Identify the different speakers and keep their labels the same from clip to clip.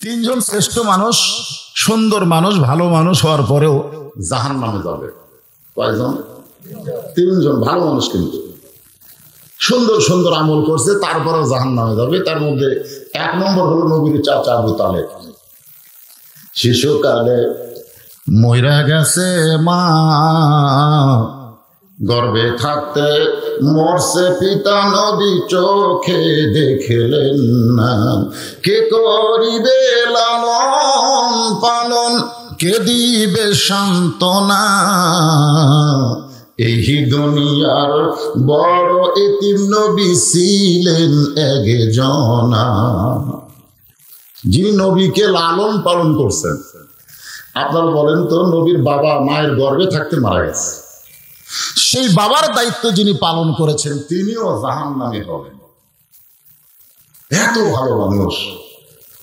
Speaker 1: তিনজন শ্রেষ্ঠ মানুষ, সুন্দর মানুষ, ভালো মানুষ হওয়ার পরেও জাহান্নামে যাবে। কয়জন? তিনজন ভালো মানুষ, কিন্তু সুন্দর সুন্দর আমল করছে, তারপরেও জাহান্নামে যাবে। তার মধ্যে এক নম্বর হলো নবীর চাচা আবু তালেব। শিশুকালে মইরা গেছে মা, গর্ভে থাকতে মরছে পিতা, নবী চোখে দেখলেন না। কে করিবে লালন পালন, কে দিবে সান্ত্বনা, এই দুনিয়ার বড় এতিম নবী ছিলেন একজনা। যিনি নবীকে লালন পালন করছেন, আপনারা বলেন তো, নবীর বাবা মায়ের গর্ভে থাকতে মারা গেছে, সেই বাবার দায়িত্ব যিনি পালন করেছেন তিনিও জাহান্নামে হবেন। এত ভালো মানুষ,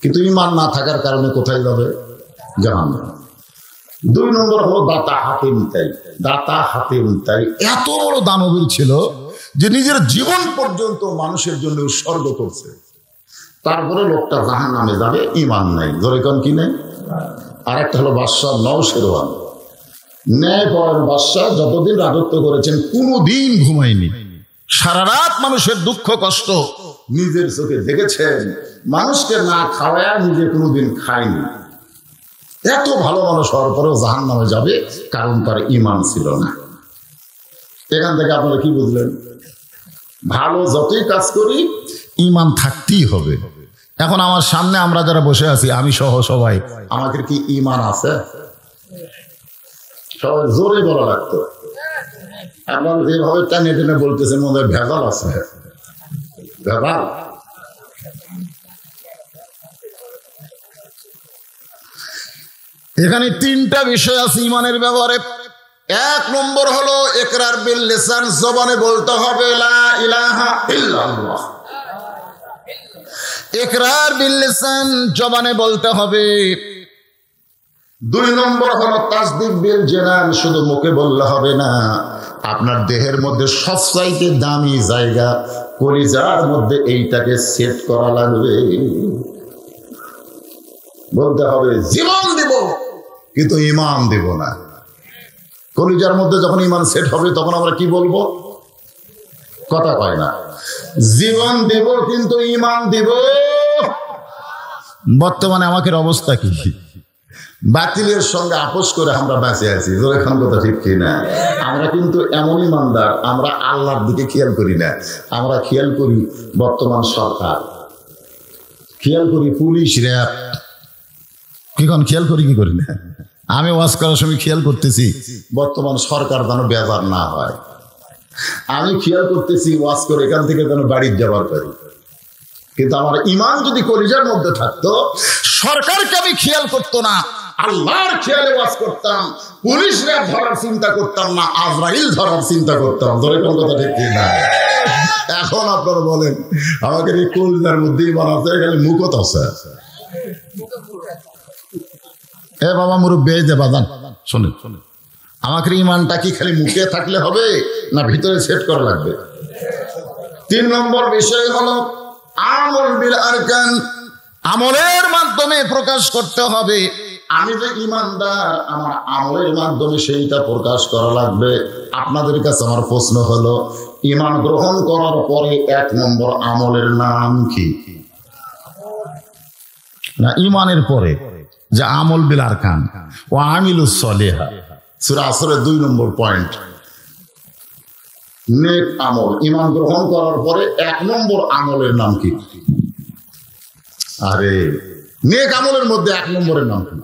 Speaker 1: কিন্তু ঈমান না থাকার কারণে কোথায় যাবে? জাহান্নামে। দুই নম্বর হলো দাতা হাতে মিতাই। দাতা হাতে মিতাই এত বড় দানবীর ছিল যে নিজের জীবন পর্যন্ত মানুষের জন্য উৎসর্গ করছে, তারপরে লোকটা জাহান্নামে যাবে, ঈমান নাই। ধরে কোন কি নেই? আর একটা হলো বাদশাহ নওশেরওয়ান, ন্যায়পরায়ণ বাদশাহ, যতদিন রাজত্ব করেছেন কোনোদিন ঘুমায়নি, সারা রাত মানুষের দুঃখ কষ্ট নিজের চোখে দেখেছেন, মানুষকে না খাওয়ায় নিজে কোনোদিন খায়নি। এত ভালো মানুষ হওয়ার পরেও জাহান্নামে যাবে, কারণ তার ঈমান ছিল না। এখান থেকে আপনারা কি বুঝলেন? ভালো যতই কাজ করি ঈমান থাকতেই হবে। এখন আমার সামনে আমরা যারা বসে আছি, আমি সহ সবাই, আমাদের কি ঈমান আছে? সবাই জোরে বলা লাগতো। আপনারা যেভাবে টানে টেনে বলতেছেন, মনে হয় ভেজাল আছে। ভেজাল? এখানে তিনটা বিষয় আছে ঈমানের ব্যাপারে। এক নম্বর হলো ইকরার বিল লিসান, জবানে বলতে হবে লা ইলাহা ইল্লাল্লাহ। ইকরার বিল লিসান, জবানে বলতে হবে। দুই নম্বর হলো তাসদিক বিল জানান, শুধু মুখে বললে হবে না, আপনার দেহের মধ্যে সবচাইতে দামি জায়গা কলিজার মধ্যে এইটাকে সেট করা লাগবে। বলতে হবে জীবন দেব, কিন্তু ঈমান দেব না। কলিজার মধ্যে যখন ঈমান সেট হবে, তখন আমরা কি বলবো? কথা কয় না, জীবন দেব কিন্তু ঈমান দেব। বর্তমানে আমাদের অবস্থা কি? বাতিলের সঙ্গে আপোষ করে আমরা বেঁচে আছি। এখন কথা ঠিক কিনা? আমরা কিন্তু এমন ইমানদার, আমরা আল্লাহর দিকে খেয়াল করি না, আমরা খেয়াল করি বর্তমান সরকার, খেয়াল করি পুলিশ, র্যাব। কিখন খেয়াল করি কি করি না? আমি ওয়াজ করার সময় খেয়াল করতেছি বর্তমান সরকার যেন বেজার না হয়। আমি খেয়াল করতেছি ওয়াজ করে এখান থেকে যেন বাড়ির যাবার পারি। কিন্তু আমার ঈমান যদি কলিজার মধ্যে থাকতো, সরকারকে আমি খেয়াল করতো না, আল্লাহর খেয়ালে ওয়াজ করতাম, পুলিশরা ধরার চিন্তা করতাম না, আজরাইল ধরার চিন্তা করতাম। ধরে কোন কথা ঠিক না? এখন আপনারা বলেন, আমাকে এই কলিজার মধ্যে ঈমান আছে, খালি মুখত আছে। এ বাবা মুরব্বি, এই যে বাজান শোনেন, আমাকে ঈমানটা কি খালি মুখে থাকলে হবে, না ভিতরে সেট করা লাগবে? তিন নম্বর বিষয় হলো আমল বিল আরকান, আমলের মাধ্যমে প্রকাশ করতে হবে। আমি যে ঈমানদার, আমার আমলের মাধ্যমে সেইটা প্রকাশ করা লাগবে। আপনাদের কাছে আমার প্রশ্ন হলো, ঈমান গ্রহণ করার পরে এক নম্বর আমলের নাম কি? না, ঈমানের পরে যে আমল বিল আরকান ওয়া আমিলুস সলিহা, সূরা আসরের 2 নম্বর পয়েন্ট, নেক আমল। ঈমান গ্রহণ করার পরে এক নম্বর আমলের নাম কি? আরে নেক আমলের মধ্যে এক নম্বরের নাম কি?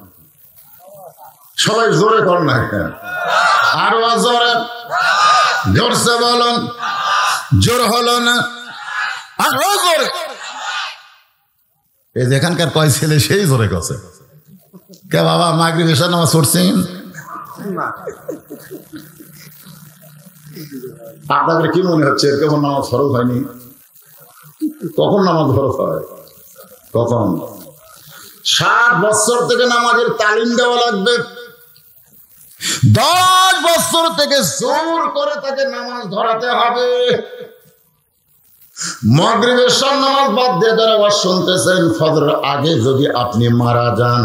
Speaker 1: সবাই জোরে করেন না, আরো জোরে, জোরসে বলুন। জোর হলো না, আরো জোরে। এই যেখানকার কয় ছেলে সেই জোরে কছে। কে বাবা মাগরিব এশার নামাজ পড়ছেন? আপনাদের কি মনে হচ্ছে কেমন নামাজ ফরজ হয়নি? কখন নামাজ ফরজ হয়? কখন? 60 বছর থেকে নামাজের তালিম দেওয়া লাগবে। 10 বছর থেকে জোর করে তাকে নামাজ ধরাতে হবে। মাগরিবের নামাজ বাদ দিয়ে যারা আওয়াজ শুনতেছেন, ফজরের আগে যদি আপনি মারা যান,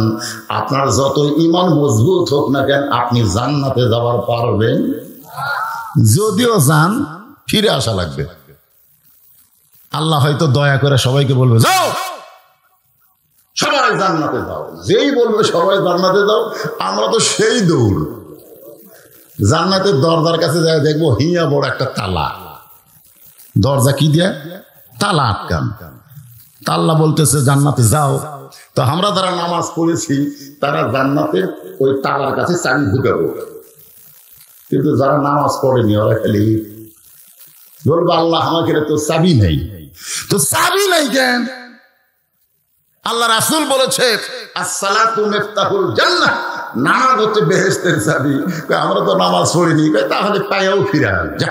Speaker 1: আপনার যত ঈমান মজবুত হোক না কেন, আপনি জান্নাতে যাওয়ার পারবেন? যদিও যান, ফিরে আসা লাগবে। আল্লাহ হয়তো দয়া করে সবাইকে বলবে, যাও সবাই জান্নাতে যাও। যেই বলবে সবাই জান্নাতে যাও, আমরা তো সেই দৌড়। জান্নাতের দরজার কাছে যাই দেখবো হিয়া বড় একটা তালা। দরজা কি দিয়ে? তালা আটকান। আল্লাহ বলতেছে জান্নাতে যাও। তো আমরা যারা নামাজ পড়েছি তারা জান্নাতের ওই তালার কাছে চাবি ঢুকাবো, কিন্তু যারা নামাজ পড়েনি ওরা খালি বলবো আল্লাহ আমাকে তো চাবি নেই। তো চাবি নাই কেন? আল্লাহ রাসূল বলেছে আসসালাতু মিফতাহুল জান্নাহ, নামাজ হচ্ছে বেহেশতের চাবি। আমরা তো নামাজ পড়িনি, তাহলে পায়েও ফিরে যা।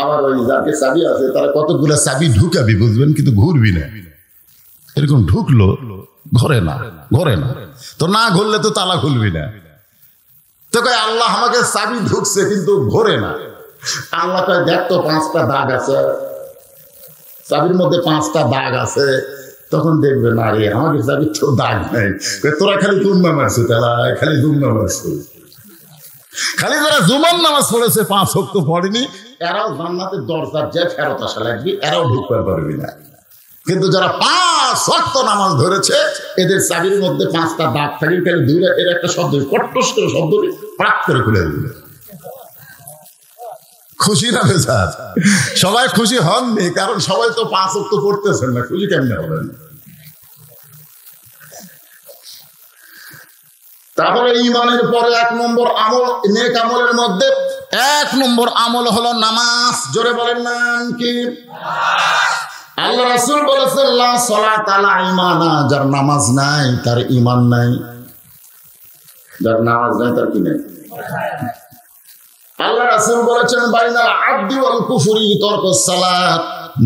Speaker 1: আবার ওই যাকে চাবি আছে তারা কতগুলো চাবি ঢুকাবি বুঝবেন, কিন্তু ঘুরবি না। এরকম ঢুকলো ঘরে না, ঘরে না, তো না ঘুরলে তো তালা খুলবি না। তো কয় আল্লাহ আমাকে চাবি ঢুকছে কিন্তু ঘোরে না। আল্লাহ কয় দেখ তো 5টা দাগ আছে, চাবির মধ্যে 5টা দাগ আছে। তখন দেখবে না রে আমাকে চাবির তো দাগ নাই। তোরা খালি দুম্বা মারছো, তারা খালি দুম্বা মারছো। খালি যারা জুমার নামাজ পড়েছে 5 ওয়াক্ত পড়েনি, এরাও জান্নাতের দরজার যে ফেরত আসা লাগবে, এরাও ঢুকতে পারবি না। কিন্তু যারা 5 ওয়াক্ত নামাজ ধরেছে, এদের চাবির মধ্যে 5টা দাগ থাকে, খালি দুইটা এর একটা শব্দ কট্টস করে শব্দ প্রাক করে খুলে দিবে। খুশি না বেজার? সবাই খুশি হননি, কারণ সবাই তো 5 ওয়াক্ত পড়তেছেন না, খুশি কেমনে হবেন? তারপরে ঈমানের পরে 1 নম্বর আমল, নেক আমলের মধ্যে 1 নম্বর আমল হলো নামাজ। জোরে বলেন নাম কি? আল্লাহ রাসূল বলেছেন লা সালাতা লা ঈমানা, যার নামাজ নাই তার ঈমান নাই। যার নামাজ নাই তার কি নাই? আল্লাহ রাসূল বলেছেন বাইনাল আবদি ওয়াল কুফরি তারকুস সালাত,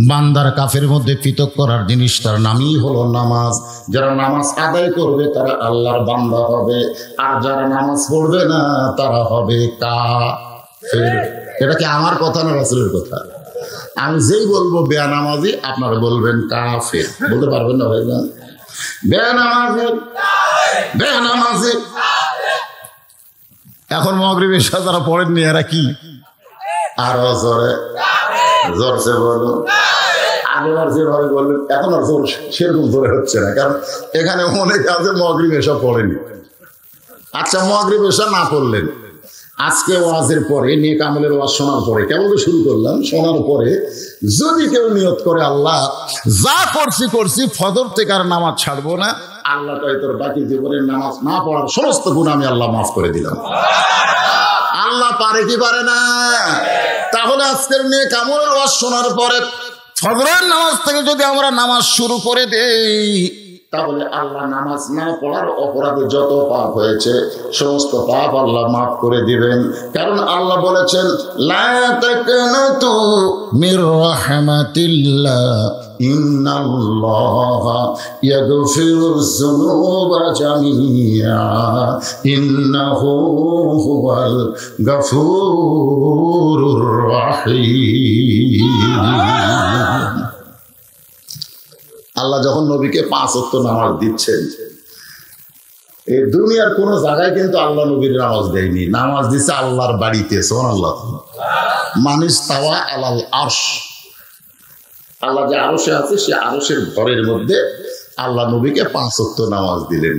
Speaker 1: বান্দার কাফের মধ্যে পৃথক করার জিনিস তার নামই হলো নামাজ। যারা নামাজ আদায় করবে তারা আল্লাহর বান্দা হবে, আর যারা নামাজ পড়বে না তারা হবে কাফের। এটা কি আমার কথা না রাসূলের কথা? আমি যেই বলবো বেনামাজি, আপনারা বলবেন কাফের। বলতে পারবেন না ভাই? বেনামাজি, বেনামাজি। এখন মাগরিব এশা যারা পড়েননি এরা কি? আরো জোরে জোরসে বলুন। আগেবার যেভাবে বললেন এখন আর জোর সেরকম জোরে হচ্ছে না, কারণ এখানে অনেক আছে মাগরিব এশা পড়েনি। আচ্ছা মাগরিব এশা না পড়লেন, আজকে ওয়াজের পরে নেক আমলের ওয়াজ শোনার পরে, কেবল তো শুরু করলাম, শোনার পরে যদি কেউ নিয়ত করে আল্লাহ যা করছি ফজর থেকে আর নামাজ ছাড়বো না, আল্লাহ তাই তোর বাকি জীবনের নামাজ না পড়ার সমস্ত গুণ আমি আল্লাহ মাফ করে দিলাম। আল্লাহ পারে কি পারে না? তাহলে আজকের নেক আমলের ওয়াজ শোনার পরে ফজরের নামাজ থেকে যদি আমরা নামাজ শুরু করে দেই, তাহলে আল্লাহ নামাজ না পড়ার অপরাধে যত পাপ হয়েছে সমস্ত পাপ আল্লাহ মাফ করে দিবেন। কারণ আল্লাহ বলেছেন লা তাকনাতু মির রাহমাতিল্লাহ ইন্নাল্লাহা ইয়াগফিরুয যুনুবা জামিআ ইন্নাহু হুয়াল গফুরুর রাহিম। আল্লাহ যখন নবীকে 5 ওয়াক্ত নামাজ দিচ্ছেন, এই দুনিয়ার কোন জায়গায় কিন্তু আল্লাহ নবীর নামাজ দেয়নি, নামাজ দিচ্ছে আল্লাহর বাড়িতে। সুবহানাল্লাহ। মানিস তাওয়া আলাল আরশ, আল্লাহ যে আরশে আছে সে আরশের ঘরের মধ্যে আল্লাহ নবীকে 5 ওয়াক্ত নামাজ দিলেন।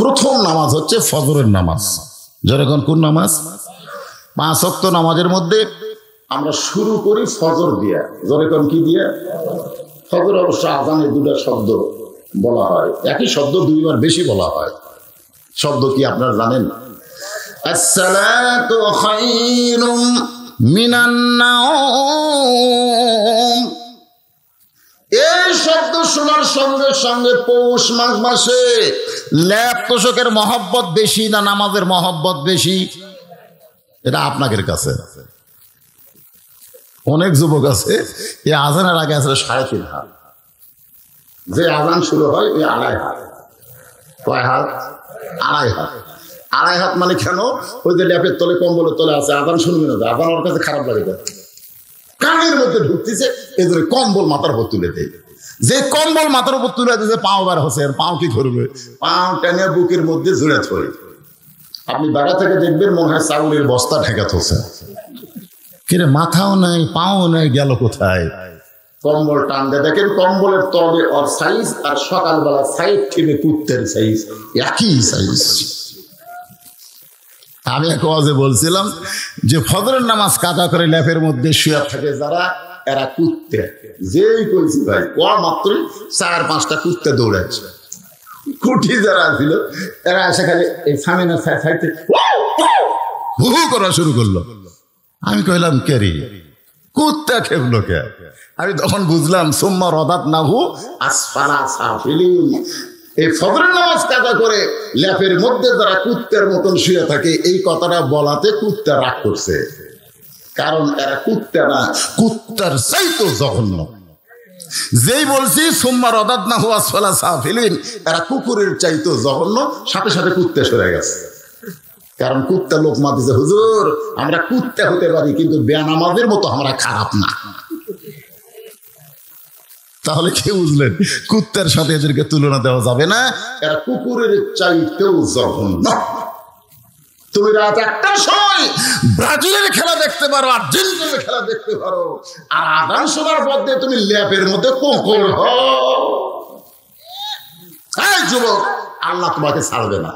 Speaker 1: প্রথম নামাজ হচ্ছে ফজরের নামাজ। যেরকম কোন নামাজ? 5 ওয়াক্ত নামাজের মধ্যে আমরা শুরু করি ফজর দিয়া। যেরকম কি দিয়া? ফজর অবশ্য আযানে 2টা শব্দ বলা হয়, একই শব্দ 2বার বেশি বলা হয়। শব্দ কি আপনারা জানেন? আসসালাতু খায়রুম মিনান নাওম। এই শব্দ শোনার সঙ্গে সঙ্গে পৌষ মাঘ মাসে ল্যাপ তোষকের মহব্বত বেশি না নামাজের মহব্বত বেশি? এটা আপনাদের কাছে। অনেক যুবক আছে এই আজানের আগে আসলে 3.5 হাত, যে আজান শুরু হয় ওই 2.5 হাত। কয় হাত? 2.5 হাত। আড়াই হাত মানে কেন? ওই যে ল্যাপের তলে কম্বলের তলে আছে, আদান শুনবে না, আদান ওর কাছে খারাপ লাগে, কানের মধ্যে ঢুকতেছে, এই জন্য কম্বল মাথার উপর তুলে দেয়। যে কম্বল মাথার উপর তুলে দিয়েছে পাও বার হচ্ছে, পাও কি করবে? পাও টেনে বুকের মধ্যে জুড়ে থই। আপনি বাড়া থেকে দেখবেন মনে হয় চাউলের বস্তা ঠেকা থচ্ছে, কিরে মাথাও নাই পাও নাই, গেল কোথায়? কম্বল টানতে দেখেন কম্বলের তলে ওর সাইজ আর সকালবেলা সাইড থেকে কুত্তের সাইজ একই সাইজ। আমি এক ওয়াজে বলছিলাম যে ফজরের নামাজ কাজা করে ল্যাপের মধ্যে শুয়ে থাকে যারা, এরা কুত্তে। যেই কইছি ভাই মাত্রই 4-5টা কুত্তে দৌড়াচ্ছে। কুটি যারা ছিল এরা এসে খালি এই সামিনা সাইডে হু হু করা শুরু করলো। আমি কইলাম কেরি কুত্তা খেপলো কে? আমি তখন বুঝলাম সুম্মা রদাত নাহু আসফালা সাফিলিন। এই ফজরের নামাজ কাজা করে ল্যাপের মধ্যে যারা কুত্তের মতন শুয়ে থাকে, এই কথাটা বলাতে কুত্তা রাগ করছে, কারণ এরা কুত্তা না, কুত্তার চাইতো জঘন্য। যেই বলছি সুম্মা রদাত নাহু আসফালা সাফিলিন, এরা কুকুরের চাইতো জঘন্য, সাথে সাথে কুত্তে সরে গেছে। কারণ কুত্তা লোক মাতিছে, হুজুর আমরা কুত্তা হতে পারি কিন্তু বেনামাজের মতো আমরা খারাপ না। তাহলে কি বুঝলেন? কুত্তার সাথে এদেরকে তুলনা দেওয়া যাবে না, এরা কুকুরের চাইতেও জঘন্য। তুমি রাত 1টার সময় ব্রাজিলের খেলা দেখতে পারো, আর্জেন্টিনার খেলা দেখতে পারো, আর আদান শোনার মধ্যে তুমি ল্যাপের মধ্যে কুকুর হও। এই যুবক, আল্লাহ তোমাকে ছাড়বে না।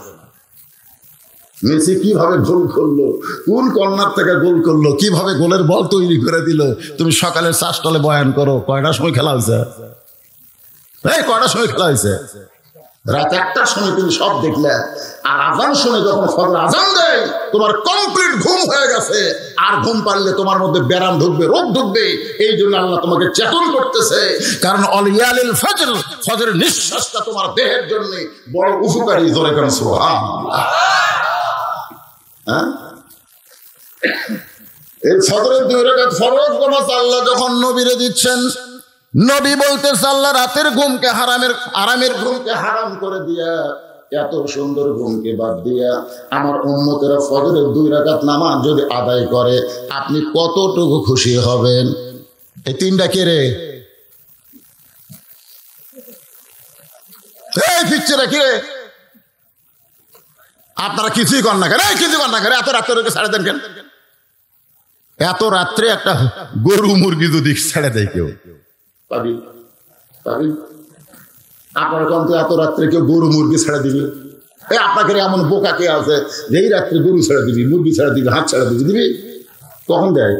Speaker 1: মেসি কিভাবে গোল করলো, কোন কর্নার থেকে গোল করলো, কিভাবে গোলের বল তৈরি করে দিল, তুমি সকালের 4টায় বয়ান করো। কয়টার সময় খেলা হয়েছে? এই কয়টার সময় খেলা হয়েছে? রাত 1টার সময় তুমি সব দেখলে, আর আজান শুনে যখন ফজর আজান দেয় তোমার কমপ্লিট ঘুম হয়ে গেছে। আর ঘুম পারলে তোমার মধ্যে ব্যারাম ঢুকবে, রোগ ঢুকবে। এই জন্য আল্লাহ তোমাকে চেতন করতেছে, কারণ অলিয়ালিল ফজর, ফজরের নিঃশ্বাসটা তোমার দেহের জন্য বড় উপকারী। জোরে কারণ সুবহানাল্লাহ। এই ফজরের 2 রাকাত ফরজ নামাজ আল্লাহ যখন নবীরে দিচ্ছেন, নবী বলতেছে আল্লাহ রাতের ঘুমকে আরামের ঘুমকে হারাম করে দিয়া, এত সুন্দর ঘুমকে বাদ দিয়া আমার উম্মতেরা ফজরের 2 রাকাত নামাজ যদি আদায় করে, আপনি কতটুকু খুশি হবেন? এই 3টা কে রে? এই পিচ্ছেরা কি রে? আপনারা কিছুই কর না কেন? কিছুই কর না কেন? এত রাত্রে ছেড়ে দেন কেন? এত রাত্রে একটা গরু মুরগি যদি ছেড়ে দেয় কেউ, পাবি পাবি? আপনার কিন্তু এত রাত্রে কেউ গরু মুরগি ছেড়ে দিবি? আপনাকে এমন বোকা কে আছে যে এই রাত্রে গরু ছেড়ে দিবি, মুরগি ছেড়ে দিবি, হাঁস ছেড়ে দিবি? কখন দেয়?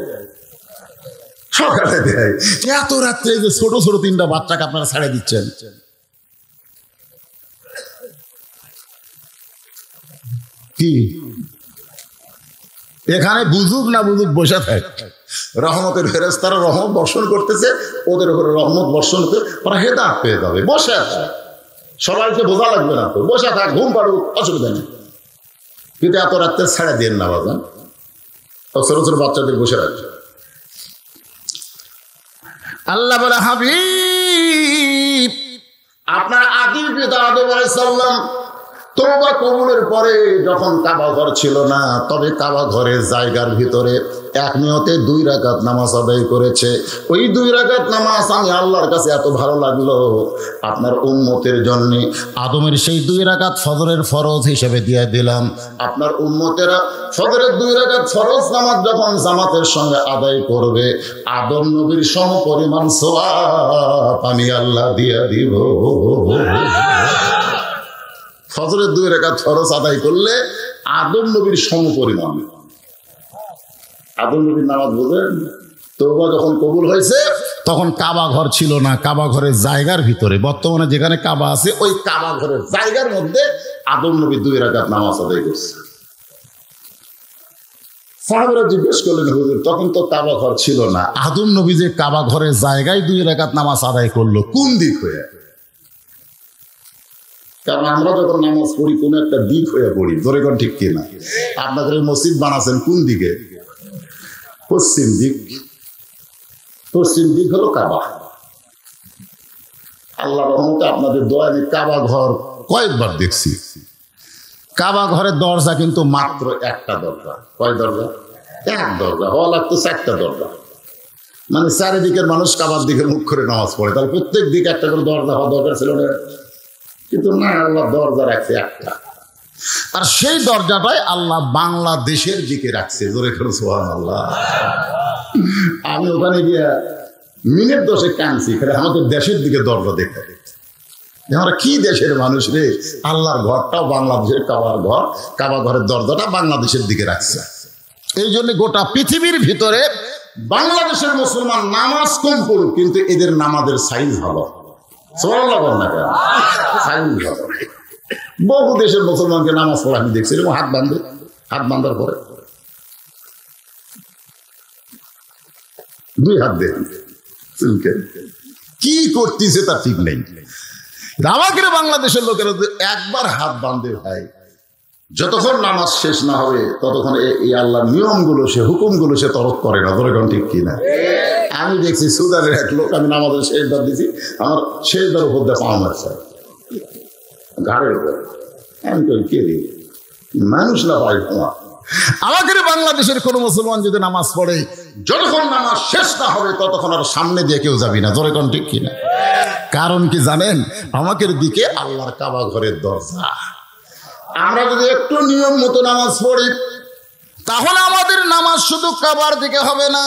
Speaker 1: সকালে দেয়। এত রাত্রে যে ছোট ছোট 3টা বাচ্চাকে আপনারা ছেড়ে দিচ্ছেন, কি এখানে বুঝুক না বুঝুক বসে থাক, রহমতের ফেরেশতারা রহমত বর্ষণ করতেছে, ওদের উপরে রহমত বর্ষণ করে ওরা হেদায়েত পেয়ে যাবে। বসে আছে, সবাইকে বোঝা লাগবে না তো, বসে থাক, ঘুম পাড়ুক, অসুবিধা নেই। কিন্তু এত রাত্রে ছেড়ে দিন না বাবা, ছোট ছোট বাচ্চাদের বসে রাখছে। আল্লাহ বলে, হাবিব আপনার আদির পিতা আদম আলাইহিস সালাম তওবা কবুলের পরে যখন কাবা ঘর ছিল না, তবে কাবা ঘরের জায়গার ভিতরে এক নিয়তে 2 রাকাত নামাজ আদায় করেছে। ওই 2 রাকাত নামাজ আমি আল্লাহর কাছে এত ভালো লাগলো, আপনার উম্মতের জন্য আদমের সেই 2 রাকাত ফজরের ফরজ হিসেবে দিয়ে দিলাম। আপনার উম্মতেরা ফজরের 2 রাকাত ফরজ নামাজ যখন জামাতের সঙ্গে আদায় করবে, আদম নবীর সম পরিমাণ সওয়াব আমি আল্লাহ দিয়ে দিব। ফজরের 2 রাকাত ফরজ আদায় করলে আদম নবীর সম পরিমাণ। আদম নবীর নামাজ বুঝেন? তওবা যখন কবুল হয়েছে তখন কাবা ঘর ছিল না, কাবা ঘরের জায়গার ভিতরে, বর্তমানে যেখানে কাবা আছে ওই কাবা ঘরের জায়গার মধ্যে আদম নবী 2 রাকাত নামাজ আদায় করছে। সাহাবারা জিজ্ঞেস করলেন, হুজুর তখন তো কাবা ঘর ছিল না, আদম নবী যে কাবা ঘরের জায়গায় 2 রাকাত নামাজ আদায় করলো, কোন দিক হয়ে? কারণ আমরা যখন নামাজ পড়ি কোন একটা দিক হয়ে পড়ি, ধরে কোন ঠিক কিনা? আপনাদের মসজিদ বানাচ্ছেন কোন দিকে? পশ্চিম দিক। পশ্চিম দিক হলো কাবা। আল্লাহ রহমতে আপনাদের দোয়া, আমি কাবা ঘর কয়েকবার দেখছি। কাবা ঘরের দরজা কিন্তু মাত্র একটা দরজা। কয় দরজা? এক দরজা। হওয়া লাগতো 4টা দরজা। মানে চারিদিকের মানুষ কাবার দিকে মুখ করে নামাজ পড়ে, তাহলে প্রত্যেক দিকে একটা করে দরজা হওয়া দরকার ছিল না? কিন্তু না, আল্লাহ দরজা রাখছে একটা। আর সেই দরজাটাই আল্লাহ বাংলাদেশের দিকে রাখছে। জোরে করে সুবহানাল্লাহ। আমি ওখানে গিয়ে মিনিট 10 কাঁদছি, আমাদের দেশের দিকে দরজা দেখতে। আমরা কি দেশের মানুষ রে, আল্লাহর ঘরটাও বাংলাদেশের কাবার ঘর, কাবা ঘরের দরজাটা বাংলাদেশের দিকে রাখছে। এই জন্য গোটা পৃথিবীর ভিতরে বাংলাদেশের মুসলমান নামাজ কম পড়ুক, কিন্তু এদের নামাজের সাইজ ভালো। বহু দেশের মুসলমানকে নামাজ পড়া আমি দেখছি হাত বাঁধার পরে 2 হাত দেন কি করতেছে তা ঠিক নেই। আমাকে বাংলাদেশের লোকেরা একবার হাত বাঁধে ভাই, যতক্ষণ নামাজ শেষ না হবে ততক্ষণ এই আল্লাহর নিয়মগুলো, সে হুকুমগুলো সে তরক করে না। ধরে ঠিক কিনা? আমি দেখছি সুদানের এক লোক, আমি নামাজের শেষবার দিছি, আমার শেষবার উপর দিয়ে পাওয়া মারছে ঘাড়ের উপর। আমি তো কে রে, মানুষ না ভাই। আমাদের বাংলাদেশের কোন মুসলমান যদি নামাজ পড়ে, যতক্ষণ নামাজ শেষ না হবে ততক্ষণ আর সামনে দিয়ে কেউ যাবি না। ধরে ঠিক কিনা? কারণ কি জানেন? আমাদের দিকে আল্লাহর কাবা ঘরের দরজা। আমরা যদি একটু নিয়ম মতো নামাজ পড়ি, তাহলে আমাদের নামাজ শুধু কাবার দিকে হবে না,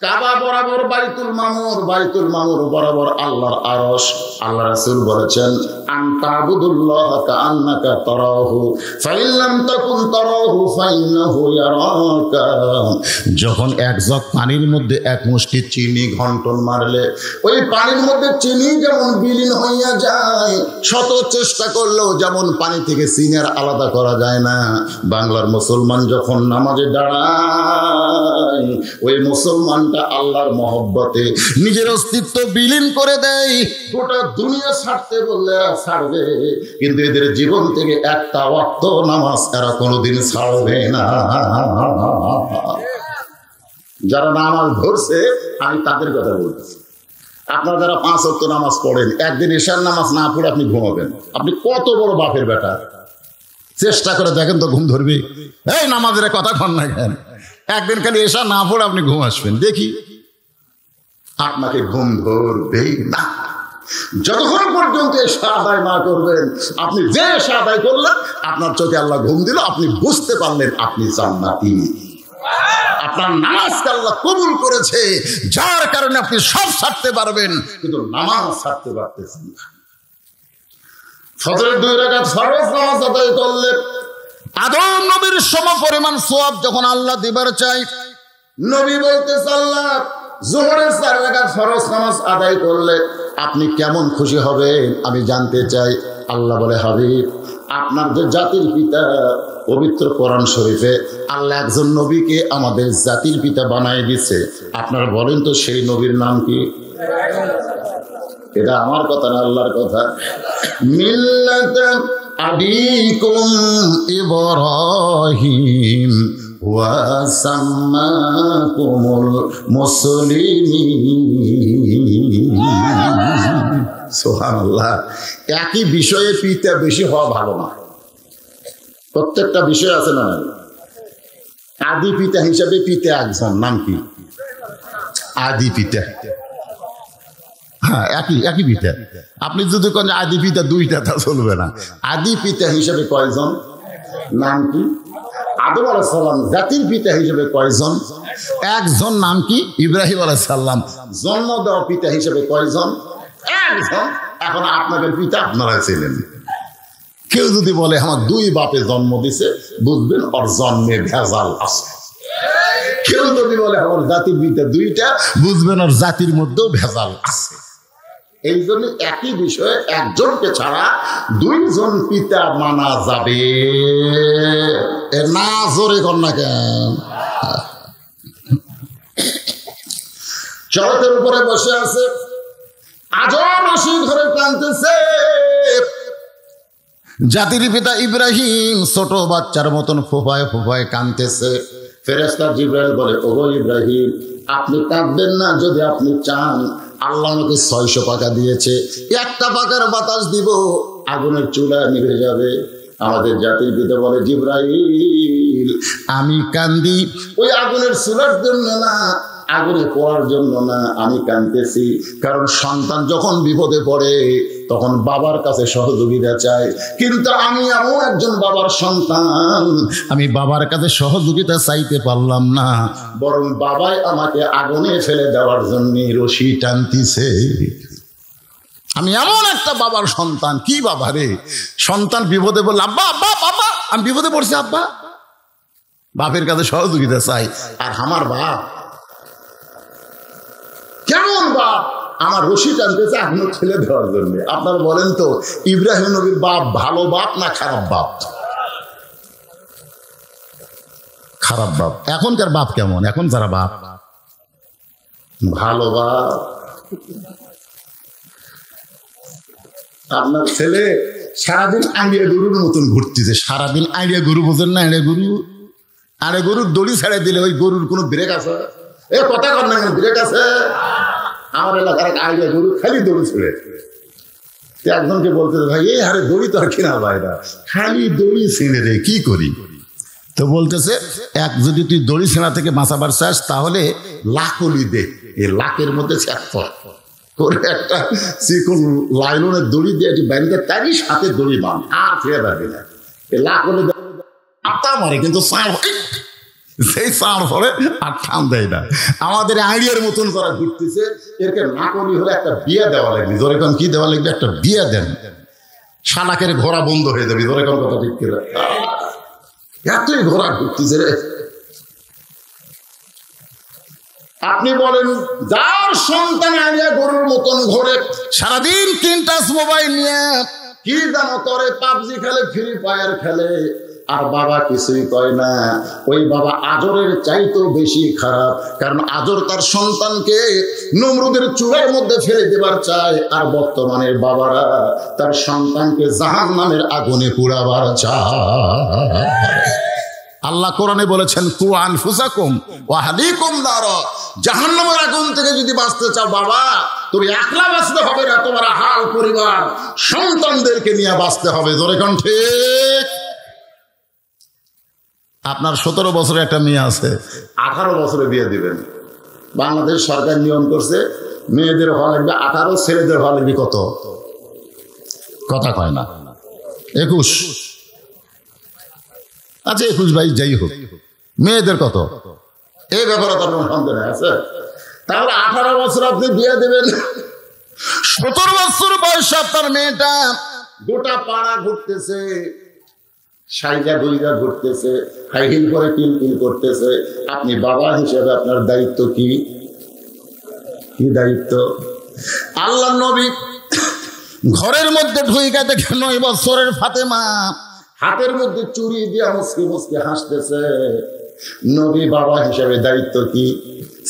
Speaker 1: কাবা বরাবর বাইতুল মামুর, বাইতুল মামুর বরাবর আল্লাহর আরশ। আল্লাহ রাসূল বলেছেন, আনতাবুদুল্লাহ কাআন্নাকা তারাহু ফাইন লাম তাকুন তারাহু ফাইন্নাহু ইয়ারাকা। যখন এক জগ পানির মধ্যে এক মুষ্টি চিনি ঘন্টন মারলে, ওই পানির মধ্যে চিনি যেমন বিলীন হইয়া যায়, শত চেষ্টা করলেও যেমন পানি থেকে চিনির আলাদা করা যায় না, বাংলার মুসলমান যখন নামাজে দাঁড়ায়, ওই মুসলমান আল্লাহর মহব্বতে নিজের অস্তিত্ব বিলীন করে দেয়। গোটা দুনিয়া ছাড়তে বললে ছাড়বে, কিন্তু এদের জীবন থেকে একটা ওয়াক্ত নামাজ এরা কোনোদিন ছাড়বে না। যারা নামাজ ধরছে আমি তাদের কথা বলতেছি। আপনারা যারা 5 ওয়াক্ত নামাজ পড়েন, একদিন এশার নামাজ না পড়ে আপনি ঘুমাবেন। আপনি কত বড় বাপের বেটা, চেষ্টা করে দেখেন তো ঘুম ধরবে? এই নামাজের কথা কন না কেন? একদিন খালি এসা না পড়ে আপনি ঘুম আসবেন, দেখি আপনাকে ঘুম ধরবেই না। যতক্ষণ পর্যন্ত এসা আদায় না করবেন, আপনি যে এসা আদায় করলেন, আপনার চোখে আল্লাহ ঘুম দিল, আপনি বুঝতে পারলেন আপনি জান্নাতি। আপনার নামাজকে আল্লাহ কবুল করেছে, যার কারণে আপনি সব ছাড়তে পারবেন, কিন্তু নামাজ ছাড়তে পারতেছেন না। ফজরের 2 রাকাত ফরজ নামাজ আদায় করলে আদম নবীর সমপরিমাণ সওয়াব যখন আল্লাহ দিবার চাই, নবী বলতেছে, আল্লাহ যোহরের 4 রাকাত ফরজ নামাজ আদায় করলে আপনি কেমন খুশি হবেন আমি জানতে চাই। আল্লাহ বলে, হাবিব, আপনার যে জাতির পিতা, পবিত্র কোরআন শরীফে আল্লাহ একজন নবীকে আমাদের জাতির পিতা বানায় দিয়েছে, আপনারা বলেন তো সেই নবীর নাম কি? এটা আমার কথা না, আল্লাহর কথা। মিল্লাত আবিকুম ইব্রাহিম ওয়া সাম্মাকুমুল মুসলিমিন। সুবহানাল্লাহ। একই বিষয়ে পিতা বেশি হওয়া ভালো না। প্রত্যেকটা বিষয় আছে না, আদি পিতা হিসাবে পিতা একজন, নাম কি? আদি পিতা। হ্যাঁ, একই পিতা। আপনি যদি কোন আদি পিতা 2টা, তা চলবে না। আদি পিতা হিসেবে কয়জন? নাম কি? আদম আলাইহিস সালাম। জাতির পিতা হিসেবে কয়জন? একজন, নাম কি? ইব্রাহিম আলাইহিস সালাম। জন্ম দেওয়া পিতা হিসেবে কয়জন? একজন। এখন আপনাদের পিতা আপনারা ছিলেন। কেউ যদি বলে আমার 2 বাপে জন্ম দিছে, বুঝবেন ওর জন্মে ভেজাল আছে। কেউ যদি বলে আমার জাতির পিতা 2টা, বুঝবেন ওর জাতির মধ্যেও ভেজাল আছে। এই জন্য একই বিষয়ে একজনকে ছাড়া 2 জন পিতা মানা যাবে না। জোরে কর না কেন? চরকের উপরে বসে আছে, আজম আসি ঘরে কাঁদতেছে। জাতির পিতা ইব্রাহিম ছোট বাচ্চার মতন ফোফায় ফোফায় কাঁদতেছে। ফেরেশতা জিবরাইল বলে, ওগো ইব্রাহিম, আপনি কাঁদবেন না। যদি আপনি চান, আল্লাহ আমাকে 600 পাকা দিয়েছে, একটা পাকার বাতাস দিব, আগুনের চুলা নিভে যাবে। আমাদের জাতির পিতা বলে, জিবরাইল আমি কান্দি ওই আগুনের চুলার জন্য না, আগুনে পড়ার জন্য না, আমি কাঁদতেছি কারণ সন্তান যখন বিপদে পড়ে তখন বাবার কাছে সহযোগিতা চায়, কিন্তু আমি এমন একজন বাবার সন্তান, আমি বাবার কাছে সহযোগিতা চাইতে পারলাম না, বরং বাবাই আমাকে আগুনে ফেলে দেওয়ার জন্য রশি টানতিছে। আমি এমন একটা বাবার সন্তান। কি বাবা রে, সন্তান বিপদে বলল, আব্বা আব্বা বাবা আমি বিপদে পড়ছি, আব্বা বাপের কাছে সহযোগিতা চাই। আর আমার বাপ কেমন বাপ, আমার রশি টানতেছে আগুনে ফেলে দেওয়ার জন্য। আপনারা বলেন তো, ইব্রাহিম নবীর বাপ ভালো বাপ না খারাপ বাপ? খারাপ বাপ। এখনকার বাপ কেমন? এখন যারা বাপ ভালো বাপ। আপনার ছেলে সারাদিন আড়িয়া গরুর মতন ঘুরতেছে, সারাদিন আড়িয়া গরু, বোঝেন না? আড়িয়া গরু, আরে গরুর দড়ি ছেড়ে দিলে ওই গরুর কোনো ব্রেক আছে? এ কথা কর না, ব্রেক আছে? আমার এলাকার আড়িয়া গরু খালি দড়ি ছেড়ে। একজনকে বলতে, ভাই এই হারে দড়ি তো আর কিনা বাইরা, খালি দড়ি ছেড়ে রে, কি করি? তো বলতেছে, এক যদি তুই দড়ি ছেঁড়া থেকে বাঁচাবার চাস তাহলে লাকলি দে, এই লাকের মধ্যে করে একটা চিকন লাইলনের দড়ি দিয়ে এটি ব্যাংকে তারই সাথে দড়ি বান, আর ফিরে পারবি না। এই লাকলি আটা মারে কিন্তু সেই চাঁড় ফলে আর ঠান দেয় না। আমাদের আইডিয়ার মতন যারা ঘুরতেছে এরকে লাকলি হলে একটা বিয়ে দেওয়া লাগবে। যেরকম কি দেওয়া লাগবে? একটা বিয়ে দেন, শালাকের ঘোড়া বন্ধ হয়ে যাবে। যেরকম কথা ঠিক করে এতই ঘোড়া ঘুরতেছে রে। আপনি বলেন, যার সন্তান আইয়া গরুর মতন ঘোরে, সারাদিন 3 টাচ মোবাইল নিয়ে কি জানো করে, পাবজি খেলে, ফ্রি ফায়ার খেলে, আর বাবা কিছুই কয় না, ওই বাবা আজরের চাইতেও বেশি খারাপ। কারণ আজর তার সন্তানকে নমরুদের চুলার মধ্যে ফেলে দেবার চায়, আর বর্তমানের বাবারা তার সন্তানকে জাহান্নামের আগুনে পুড়াবার চায়। আল্লাহ কোরআনে বলেছেন, কু আনফুসাকুম ওয়া আহলিকুম নারা, জাহান্নামের আগুন থেকে যদি বাঁচতে চাও বাবা, তুমি একলা বাঁচতে হবে না, তোমার হাল পরিবার সন্তানদেরকে নিয়ে বাঁচতে হবে। জোরে কোন ঠিক? আপনার 17 বছরের একটা মেয়ে আছে, 18 বছরে বিয়ে দিবেন। বাংলাদেশ সরকার নিয়ম করছে, মেয়েদের হওয়া লাগবে 18, ছেলেদের হওয়া লাগবে কত? কথা কয় না, 21। আচ্ছা 21 22 যাই হোক, মেয়েদের কত? এই ব্যাপারে তো আপনার সন্দেহ আছে। তাহলে 18 বছর আপনি বিয়ে দেবেন, 17 বছর বয়সে আপনার মেয়েটা গোটা পাড়া ঘুরতেছে, সাইজা গুইজা ঘুরতেছে, হাই হিল করে কিলকিল করতেছে। আপনি বাবা হিসেবে আপনার দায়িত্ব কি? কি দায়িত্ব? আল্লাহ নবী ঘরের মধ্যে ঢুইকা দেখে 9 বছরের ফাতেমা হাতের মধ্যে চুরি দিয়ে মুসকি মুসকি হাসতেছে। নবী বাবা হিসেবে দায়িত্ব কি?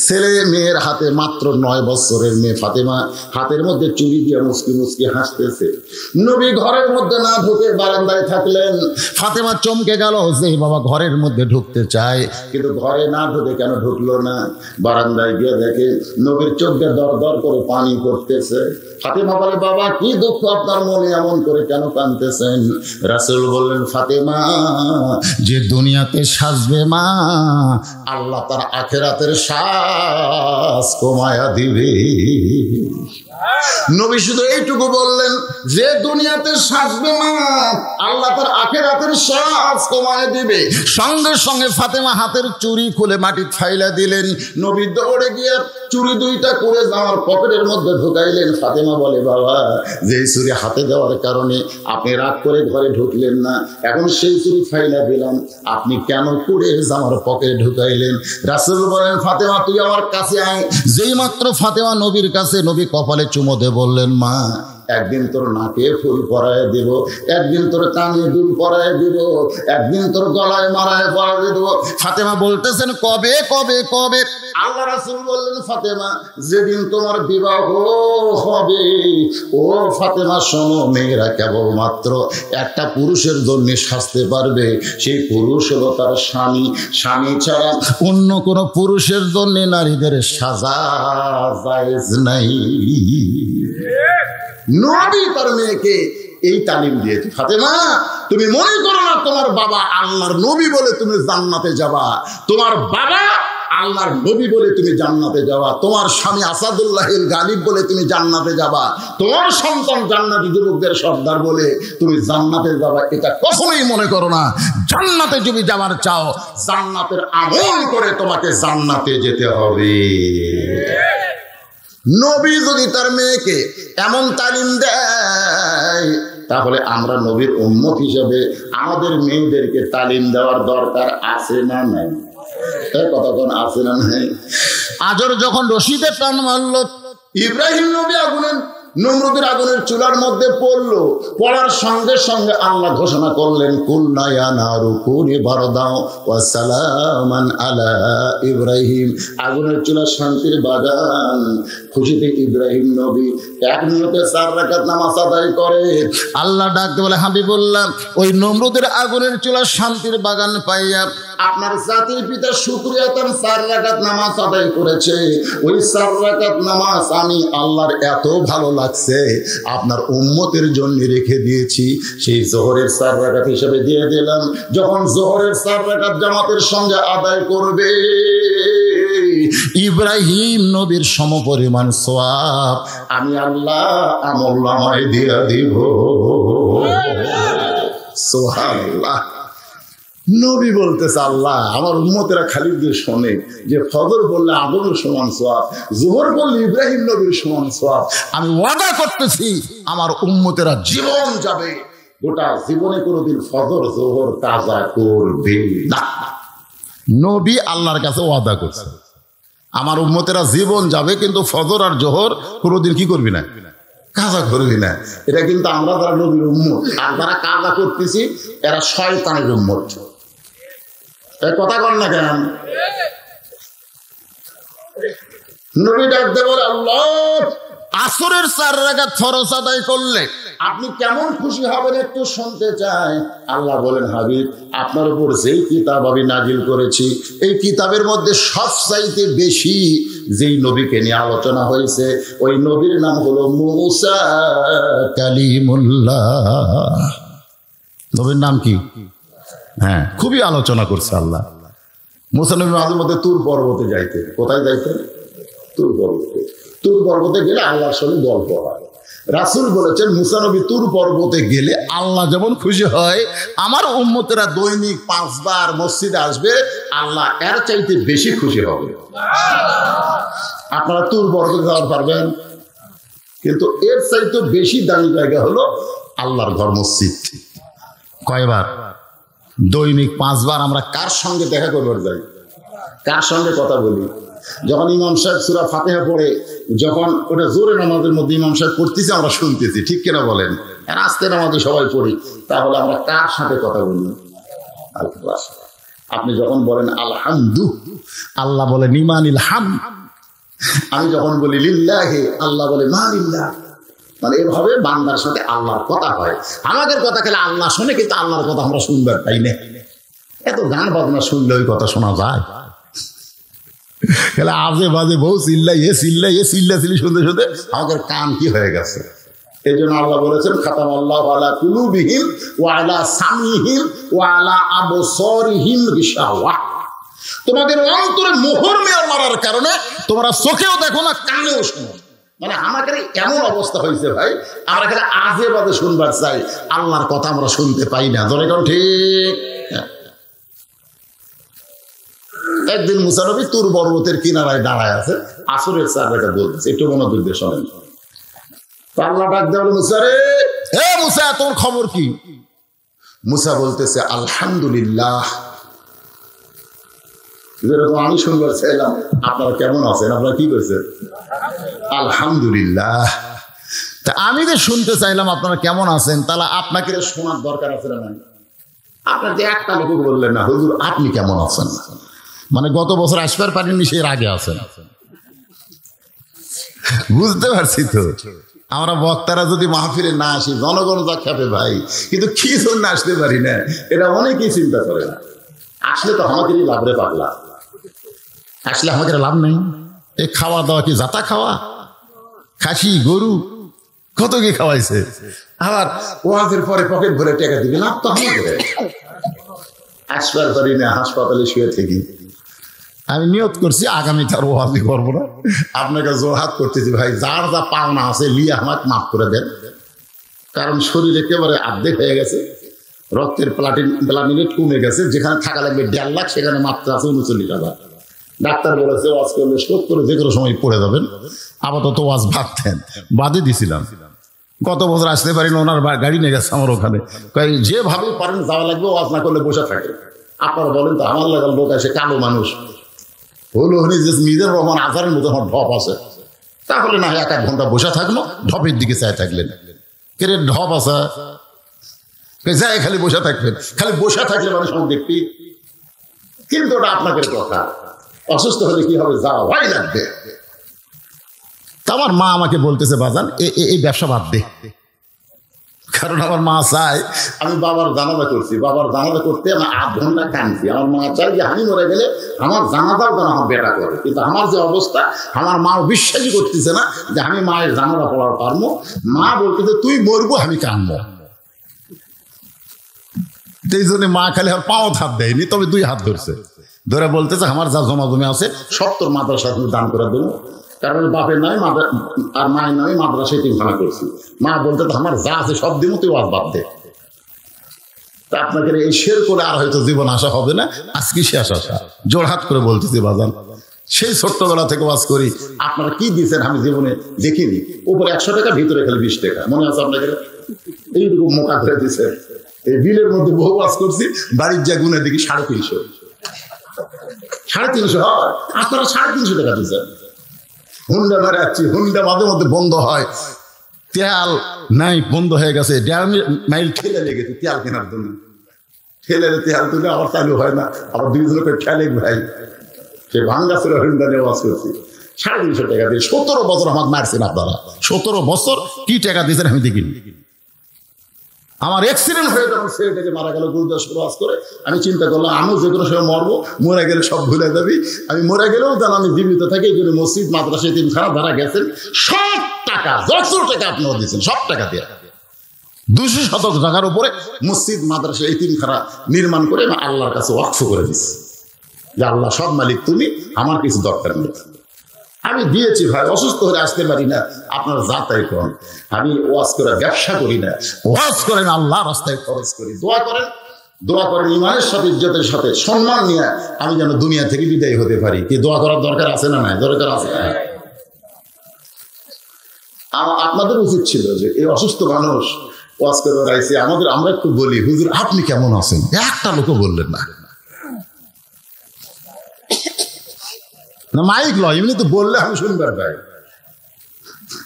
Speaker 1: ছেলে মেয়ের হাতে, মাত্র 9 বছরের মেয়ে ফাতেমা হাতের মধ্যে চুরি দিয়ে মুসকি মুসকি হাসতেছে। নবী ঘরের মধ্যে না ঢুকে বারান্দায় থাকলেন। ফাতেমা চমকে গেল যে বাবা ঘরের মধ্যে ঢুকতে চায়, কিন্তু ঘরে না ঢুকে কেন ঢুকলো না? বারান্দায় গিয়ে দেখে নবীর চোখে দর দর করে পানি পড়তেছে। ফাতেমা বলে, বাবা কি দুঃখ আপনার মনে, এমন করে কেন কাঁদতেছেন? রাসূল বললেন, ফাতেমা যে দুনিয়াতে সাজবে মা, আল্লাহ তার আখিরাতের সাজ কমায়া দিবে। নবী শুধু এইটুকু বললেন, যে দুনিয়াতে সাজবে মা, আল্লাহ তার আখিরাতের সাজ কমায়া দিবে। সঙ্গে সঙ্গে ফাতেমা হাতের চুড়ি খুলে মাটি ফাইলা দিলেন। নবী দৌড়ে গিয়ে চুড়ি 2টা করে জামার পকেটের মধ্যে ঢুকাইলেন। ফাতেমা বলে, বাবা যে চুড়ি হাতে দেওয়ার কারণে আপনি রাগ করে ঘরে ঢুকলেন না, এখন সেই চুড়ি ফাইলা দিলাম, আপনি কেন করে জামার পকেটে ঢুকাইলেন? রাসূল বলেন, ফাতেমা তুই আমার কাছে আয়। যেই মাত্র ফাতেমা নবীর কাছে, নবী কপালে চুমো দিয়ে বললেন, মা একদিন তোর নাকে ফুল পরায় দেব, একদিন তোর কানে দুল পরায় দিব, একদিন তোর গলায় মারায় পরায় দেব। ফাতেমা বলতেছেন, কবে কবে কবে? আল্লাহ রাসূল বললেন, ফাতেমা যেদিন তোমার বিবাহ হবে। ও ফাতেমা শোনো, মেয়েরা কেবলমাত্র একটা পুরুষের জন্য সাজতে পারবে, সেই পুরুষ হলো তার স্বামী। স্বামী ছাড়া অন্য কোনো পুরুষের জন্য নারীদের সাজা জায়েজ নাই। নবী তার মেয়েকে এই তালিম দিয়েছি। ফাতেমা, তুমি মনে করো না তোমার বাবা আল্লাহর নবী বলে তুমি জান্নাতে যাবা, তোমার বাবা আল্লাহর নবী বলে তুমি জান্নাতে যাবা, তোমার স্বামী আসাদুল্লাহিল গালিব বলে তুমি জান্নাতে যাবা, তোমার সন্তান জান্নাতি যুবকদের সর্দার বলে তুমি জান্নাতে যাবা, এটা কখনোই মনে করো না। জান্নাতে যদি যাওয়ার চাও, জান্নাতের আমল করে তোমাকে জান্নাতে যেতে হবে। নবী যদি তার মেয়েকে এমন তালিম দেয়, তাহলে আমরা নবীর উম্মত হিসেবে আমাদের মেয়েদেরকে তালিম দেওয়ার দরকার আছে না নাই? কতক্ষণ আছে না নাই? আজর যখন রশিদে টান মারল, ইব্রাহিম নবী আগুনের নমরুদের আগুনের চুলার মধ্যে পড়লো, পড়ার সঙ্গে সঙ্গে আল্লাহ ঘোষণা করলেন, কুলনা ইয়া নারু কুনি বারদাও ওয়া সালামান আলা ইব্রাহিম। আগুনের চুলা শান্তির বাগান। খুশিতে ইব্রাহিম নবী এক নিয়তে 4 রাকাত নামাজ আদায় করে। আল্লাহ ডাকতে বলে, হাবিবুল্লাহ, ওই নমরুদের আগুনের চুলা শান্তির বাগান পাইয়া আপনার জাতির পিতা শুকরিয়া তার 4 রাকাত নামাজ আদায় করেছে। ওই 4 রাকাত নামাজ আমি আল্লাহর এত ভালো লাগছে, আপনার উম্মতের জন্য রেখে দিয়েছি, সেই জোহরের 4 রাকাত হিসেবে দিয়ে দিলাম। যখন জোহরের 4 রাকাত জামাতের সঙ্গে আদায় করবে, ইব্রাহিম নবীর সমপরিমাণ সওয়াব আমি আল্লাহ আমলনামায় দিয়ে দিব। সুবহানাল্লাহ। নবী বলতেছে, আল্লাহ আমার উম্মতেরা খালি দিয়ে শোনে যে ফজর বললে আদমের সমান সওয়াব, যোহর বললে ইব্রাহিম নবীর সমান সওয়াব। আমি ওয়াদা করতেছি আমার উম্মতেরা জীবন যাবে, গোটা জীবনে কোনোদিন ফজর যোহর কাজা করবে না। নবী আল্লাহর কাছে ওয়াদা করছে, আমার উম্মতেরা জীবন যাবে কিন্তু ফজর আর জোহর কোনোদিন কি করবি না, কাজা করবি না। এটা কিন্তু আমরা যারা নবীর উম্মত আর যারা কাজা করতেছি, এরা শয়তানের উম্মত। কথা বল না কেন? নবী ডাকতে বলে, আল্লাহ আসরের 4 রাকাত ফরজ আদায় করলে আপনি কেমন খুশি হবেন একটু শুনতে চাই। আল্লাহ বলেন, হাবিব, আপনার উপর যেই কিতাব আমি নাজিল করেছি, এই কিতাবের মধ্যে সবচাইতে বেশি যেই নবীকে নিয়ে আলোচনা হয়েছে, ওই নবীর নাম হলো মুসা কালিমুল্লাহ। নবীর নাম কি? হ্যাঁ, খুবই আলোচনা করছে আল্লাহ। মুসা নবী মাঝে মধ্যে তুর পর্বতে যাইতেন। কোথায় যাইতেন? তুর পর্বতে। তুর পর্বতে গেলে আল্লাহর সঙ্গে গল্প হয়। রাসূল বলেছেন, মুসা নবী তুর পর্বতে গেলে আল্লাহ যেমন খুশি হয়, আমার উম্মতেরা দৈনিক 5 বার মসজিদে আসবে, আল্লাহ এর চাইতে বেশি খুশি হবে। আপনারা তুর পর্বতে যাওয়ার পারবেন, কিন্তু এর চাইতে বেশি দামি জায়গা হলো আল্লাহর ঘর মসজিদ। কয়বার? দৈনিক 5 বার। আমরা কার সঙ্গে দেখা করবার যাই? কার সঙ্গে কথা বলি? যখন ইমাম সাহেব সূরা ফাতিহা পড়ে, যখন ওটা জোরে নামাজের মধ্যে ইমাম সাহেব পড়তেছে, আমরা শুনতেছি, ঠিক কিনা বলেন? আস্তে নামাজে সবাই পড়ি, তাহলে আমরা কার সাথে কথা বলি? আল্লাহ। আপনি যখন বলেন আলহামদু, আল্লাহ বলে নিমানিল হাম। আমি যখন বলি লিল্লাহি, আল্লাহ বলে মা লিল্লাহ। মানে এভাবে বান্দার সাথে আল্লাহর কথা হয়। আমাদের কথা খেলে আল্লাহ শোনে, কিন্তু আল্লাহর কথা আমরা শুনবার পাই না। এত গান বাজনা শুনলে ওই কথা শোনা যায়? আজে বাজে বউ চিল্লাই চিল্লি শুনতে শুনতে আমাদের কান কি হয়ে গেছে। এই জন্য আল্লাহ বলেছেন, খাতামাল্লাহু আলা কুলুবিহিম ওয়া আলা সামিহিম ওয়া আলা আবসারিহিম গিশাওয়া। তোমাদের অন্তরে মোহর মারার কারণে তোমরা চোখেও দেখো না, কানেও শোনো। মানে আমাদের এমন অবস্থা হয়েছে ভাই, আমরা খালি আজে বাজে শুনবার চাই, আল্লাহর কথা আমরা শুনতে পাই না। ধরে কারণ ঠিক। একদিন মুসা নবী তুর পর্বতের কিনারায় দাঁড়ায় আছে, আসরের 4 রাকাত বলতেছে, একটু মনোযোগ দিয়ে শোনেন। আল্লাহ ডাক দেওয়া, মুসা রে, হে মুসা, তোর খবর কি? মুসা বলতেছে, আলহামদুলিল্লাহ। যেরকম আমি শুনবার চাইলাম, আপনারা কেমন আছেন, আপনারা কি করছেন? আলহামদুলিল্লাহ। তা আমি যে শুনতে চাইলাম আপনারা কেমন আছেন, তাহলে আপনাকে শোনার দরকার আছে না? আপনার যে একটা লোক বললেন না, হুজুর আপনি কেমন আছেন, মানে গত বছর আসবার পারেননি, সে আগে আছেন। বুঝতে পারছি তো, আমরা বক্তারা যদি মাহফিলে না আসি, জনগণ যা খাবে ভাই, কিন্তু কি জন্য আসতে পারি না, এটা অনেকেই চিন্তা করে না। আসলে তো আমাদেরই লাভ রে পাগলা, আসলে আমাদের লাভ নেই। এই খাওয়া দাওয়া কি যাতা খাওয়া? খাসি গরু কত কি খাওয়াইছে। আবার ওয়াজের পরে পকেট ভরে টাকা দিবে না তো আমাদের আসবার পারি না, হাসপাতালে শুয়ে থেকে আমি নিয়ত করছি আগামী তার ওয়াজই করবো না। আপনাকে জোরহাত করতেছি ভাই, যার যা পাওনা আছে লিয়ে আমাকে মাফ করে দেন, কারণ শরীর একেবারে আর্ধেক হয়ে গেছে, রক্তের প্লাটিনেট কমে গেছে, যেখানে থাকা লাগবে 1.5 লাখ সেখানে মাত্র আছে 39,000। ডাক্তার বলেছে ওয়াজ করলে স্ট্রোক করে যে কোনো সময় পড়ে যাবেন, আপাতত ওয়াজ বাঁধতেন, বাদে দিছিলাম। গত বছর আসতে পারিনি, ওনার গাড়ি নিয়ে গেছে আমার ওখানে, যেভাবে পারেন যাওয়া লাগবে, ওয়াজ না করলে বসে থাকে। আপনারা বলেন তো আমার লাগার লোক আছে কালো মানুষ হলো হলে যে মিজানুর রহমান আজহারের মতো আমার ঢপ আছে, তাহলে না 1-1 ঘন্টা বসে থাকলো, ঢপের দিকে চাই থাকলেন, কেরে ঢপ আছে যাই খালি বসে থাকবেন, খালি বসে থাকলে মানুষ দেখবি। কিন্তু ওটা আপনাদের কথা, অসুস্থ হলে কি হবে, যাওয়া ভাই লাগবে। তা আমার মা আমাকে বলতেছে বাজান এই ব্যবসা বাদ দে, কারণ আমার মা চায়, আমি বাবার জানাজা করছি, বাবার জানাজা করতে আমি 8 ঘন্টা কাঁদছি। আমার মা চায় যে আমি মরে গেলে আমার জানাজাও যেন আমার বেটা করে, কিন্তু আমার যে অবস্থা, আমার মাও বিশ্বাসই করতেছে না যে আমি মায়ের জানাজা পড়ার পারবো। মা বলতেছে তুই মরবো আমি কাঁদবো। এই জন্য মা খালি আর পাও হাত দেয়নি, তবে 2 হাত ধরছে, ধরে বলতেছে আমার যা জমা জমি আছে সব তোর মাদ্রাসা দান করে দেবো, কারণ বাপের নামে আর মায়ের নামে মাদ্রাসা এতিমখানা করছি। মা বলতে তো আমার যা আছে সব দিব, তুই ওয়াজ বাদ দে। তা আপনাকে এই শের করে আর হয়তো জীবন আশা হবে না, আজকে শেষ আশা, জোড়হাত করে বলতেছি বাজান। সেই ছোট্টবেলা থেকে ওয়াজ করি, আপনারা কি দিয়েছেন আমি জীবনে দেখিনি। উপরে 100 টাকা, ভিতরে খালি 20 টাকা, মনে আছে আপনাকে? এইরকম মোটা করে দিচ্ছে। এই বিলের মধ্যে বহু ওয়াজ করছি, বাড়ির যা গুনে দেখি 350, 350 হয়, আপনারা 350 টাকা দিচ্ছেন। হুন্ডা ধরে যাচ্ছি, হুন্ডা মাঝে মধ্যে বন্ধ হয়, তেল নাই, বন্ধ হয়ে গেছে, 1.5 মাইল ঠেলে লেগেছে তেল কেনার জন্য, ঠেলে তেল তুলে আবার চালু হয় না, আবার 2 লোকের ঠেলে ভাই, সে ভাঙ্গা ছিল হুন্ডা নিয়ে ওয়াজ করছি 350 টাকা দিয়ে। 17 বছর আমাকে মারছেন আপনারা, 17 বছর কি টাকা দিয়েছেন আমি দেখিনি। আমার অ্যাক্সিডেন্ট হয়ে যখন ছেলেটাকে মারা গেল গুরুদাসপুর ওয়াজ করে, আমি চিন্তা করলাম আমিও যে কোনো সময় মরবো, মরে গেলে সব ভুলে যাবি, আমি মরে গেলেও যেন আমি জীবিত থাকি। এই জন্য মসজিদ মাদ্রাসা এতিমখানা যারা গেছেন সব টাকা, যত টাকা আপনারা দিয়েছেন সব টাকা দিয়ে 200 শতক জায়গার উপরে মসজিদ মাদ্রাসা এতিমখানা নির্মাণ করে আমি আল্লাহর কাছে ওয়াকফ করে দিচ্ছি, যে আল্লাহ সব মালিক তুমি, আমার কিছু দরকার নেই। আমি দিয়েছি ভাই, অসুস্থ হলে আসতে পারি না, আপনারা যা তাই করেন, আমি ওয়াজ করে ব্যবসা করি না, ওয়াজ করেন আল্লাহ রাস্তায় খরচ করি। দোয়া করেন, দোয়া করেন ইমানের সাথে, ইজ্জতের সাথে, সম্মান নিয়ে আমি যেন দুনিয়া থেকে বিদায় হতে পারি। কি দোয়া করার দরকার আছে না? নাই, দরকার আছে। আপনাদের উচিত ছিল যে এই অসুস্থ মানুষ ওয়াজ করে রাইছে, আমরা একটু বলি হুজুর আপনি কেমন আছেন, একটা লোকও বললেন না। না মাইক লয়, এমনি তো বললে আমি শুনবার পাই।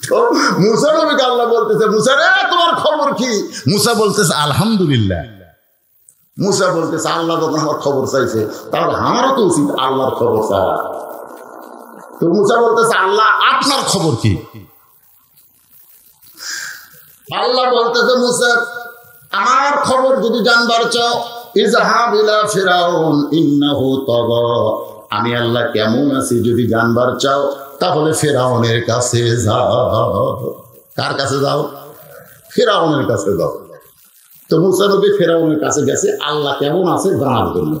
Speaker 1: তো মুসা নবীকে আল্লাহ বলতেছে, মুসা রে তোমার খবর কি? মুসা বলতেছে আলহামদুলিল্লাহ। মুসা বলতেছে আল্লাহ যখন আমার খবর চাইছে, তাহলে আমারও তো উচিত আল্লাহর খবর চাওয়া। তো মুসা বলতেছে আল্লাহ আপনার খবর কি? আল্লাহ বলতেছে মুসা আমার খবর যদি জানবার চাও, ইযহাব ইলা ফিরাউন ইন্নাহু তাগা, আমি আল্লাহ কেমন আছি যদি জানবার চাও তাহলে ফেরাউনের কাছে যাও। কার কাছে যাও? ফেরাউনের কাছে যাও। তো মুসা নবী ফেরাউনের কাছে গেছে আল্লাহ কেমন আছে জানার জন্য।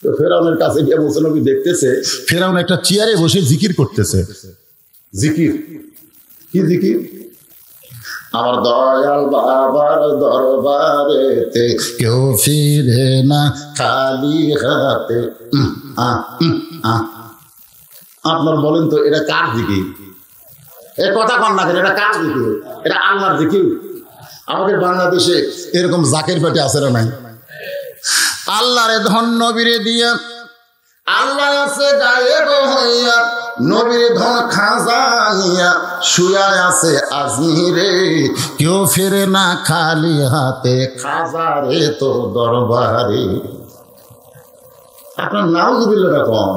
Speaker 1: তো ফেরাউনের কাছে গিয়ে মুসা নবী দেখতেছে ফেরাউন একটা চেয়ারে বসে জিকির করতেছে। জিকির কি জিকির? আমার দয়াল বাবার দরবারেতে কেউ ফিরে না খালি হাতে। আপনার বলেন তো এটা কার জিকির? এ কথা কন না, এটা কার জিকির? এটা আল্লাহর জিকির। আমাদের বাংলাদেশে এরকম জাকের পেটে আছে না নাই? আল্লাহরে ধন নবীরে দিয়া, আল্লাহ আছে গায়েব হইয়া, নবীর ধন খাজা নিয়া, শুয়া আছে আজমিরে কেউ ফেরে না খালি হাতে, খাজারে তো দরবারে। আপনার নাউজুবিল্লাহ কম।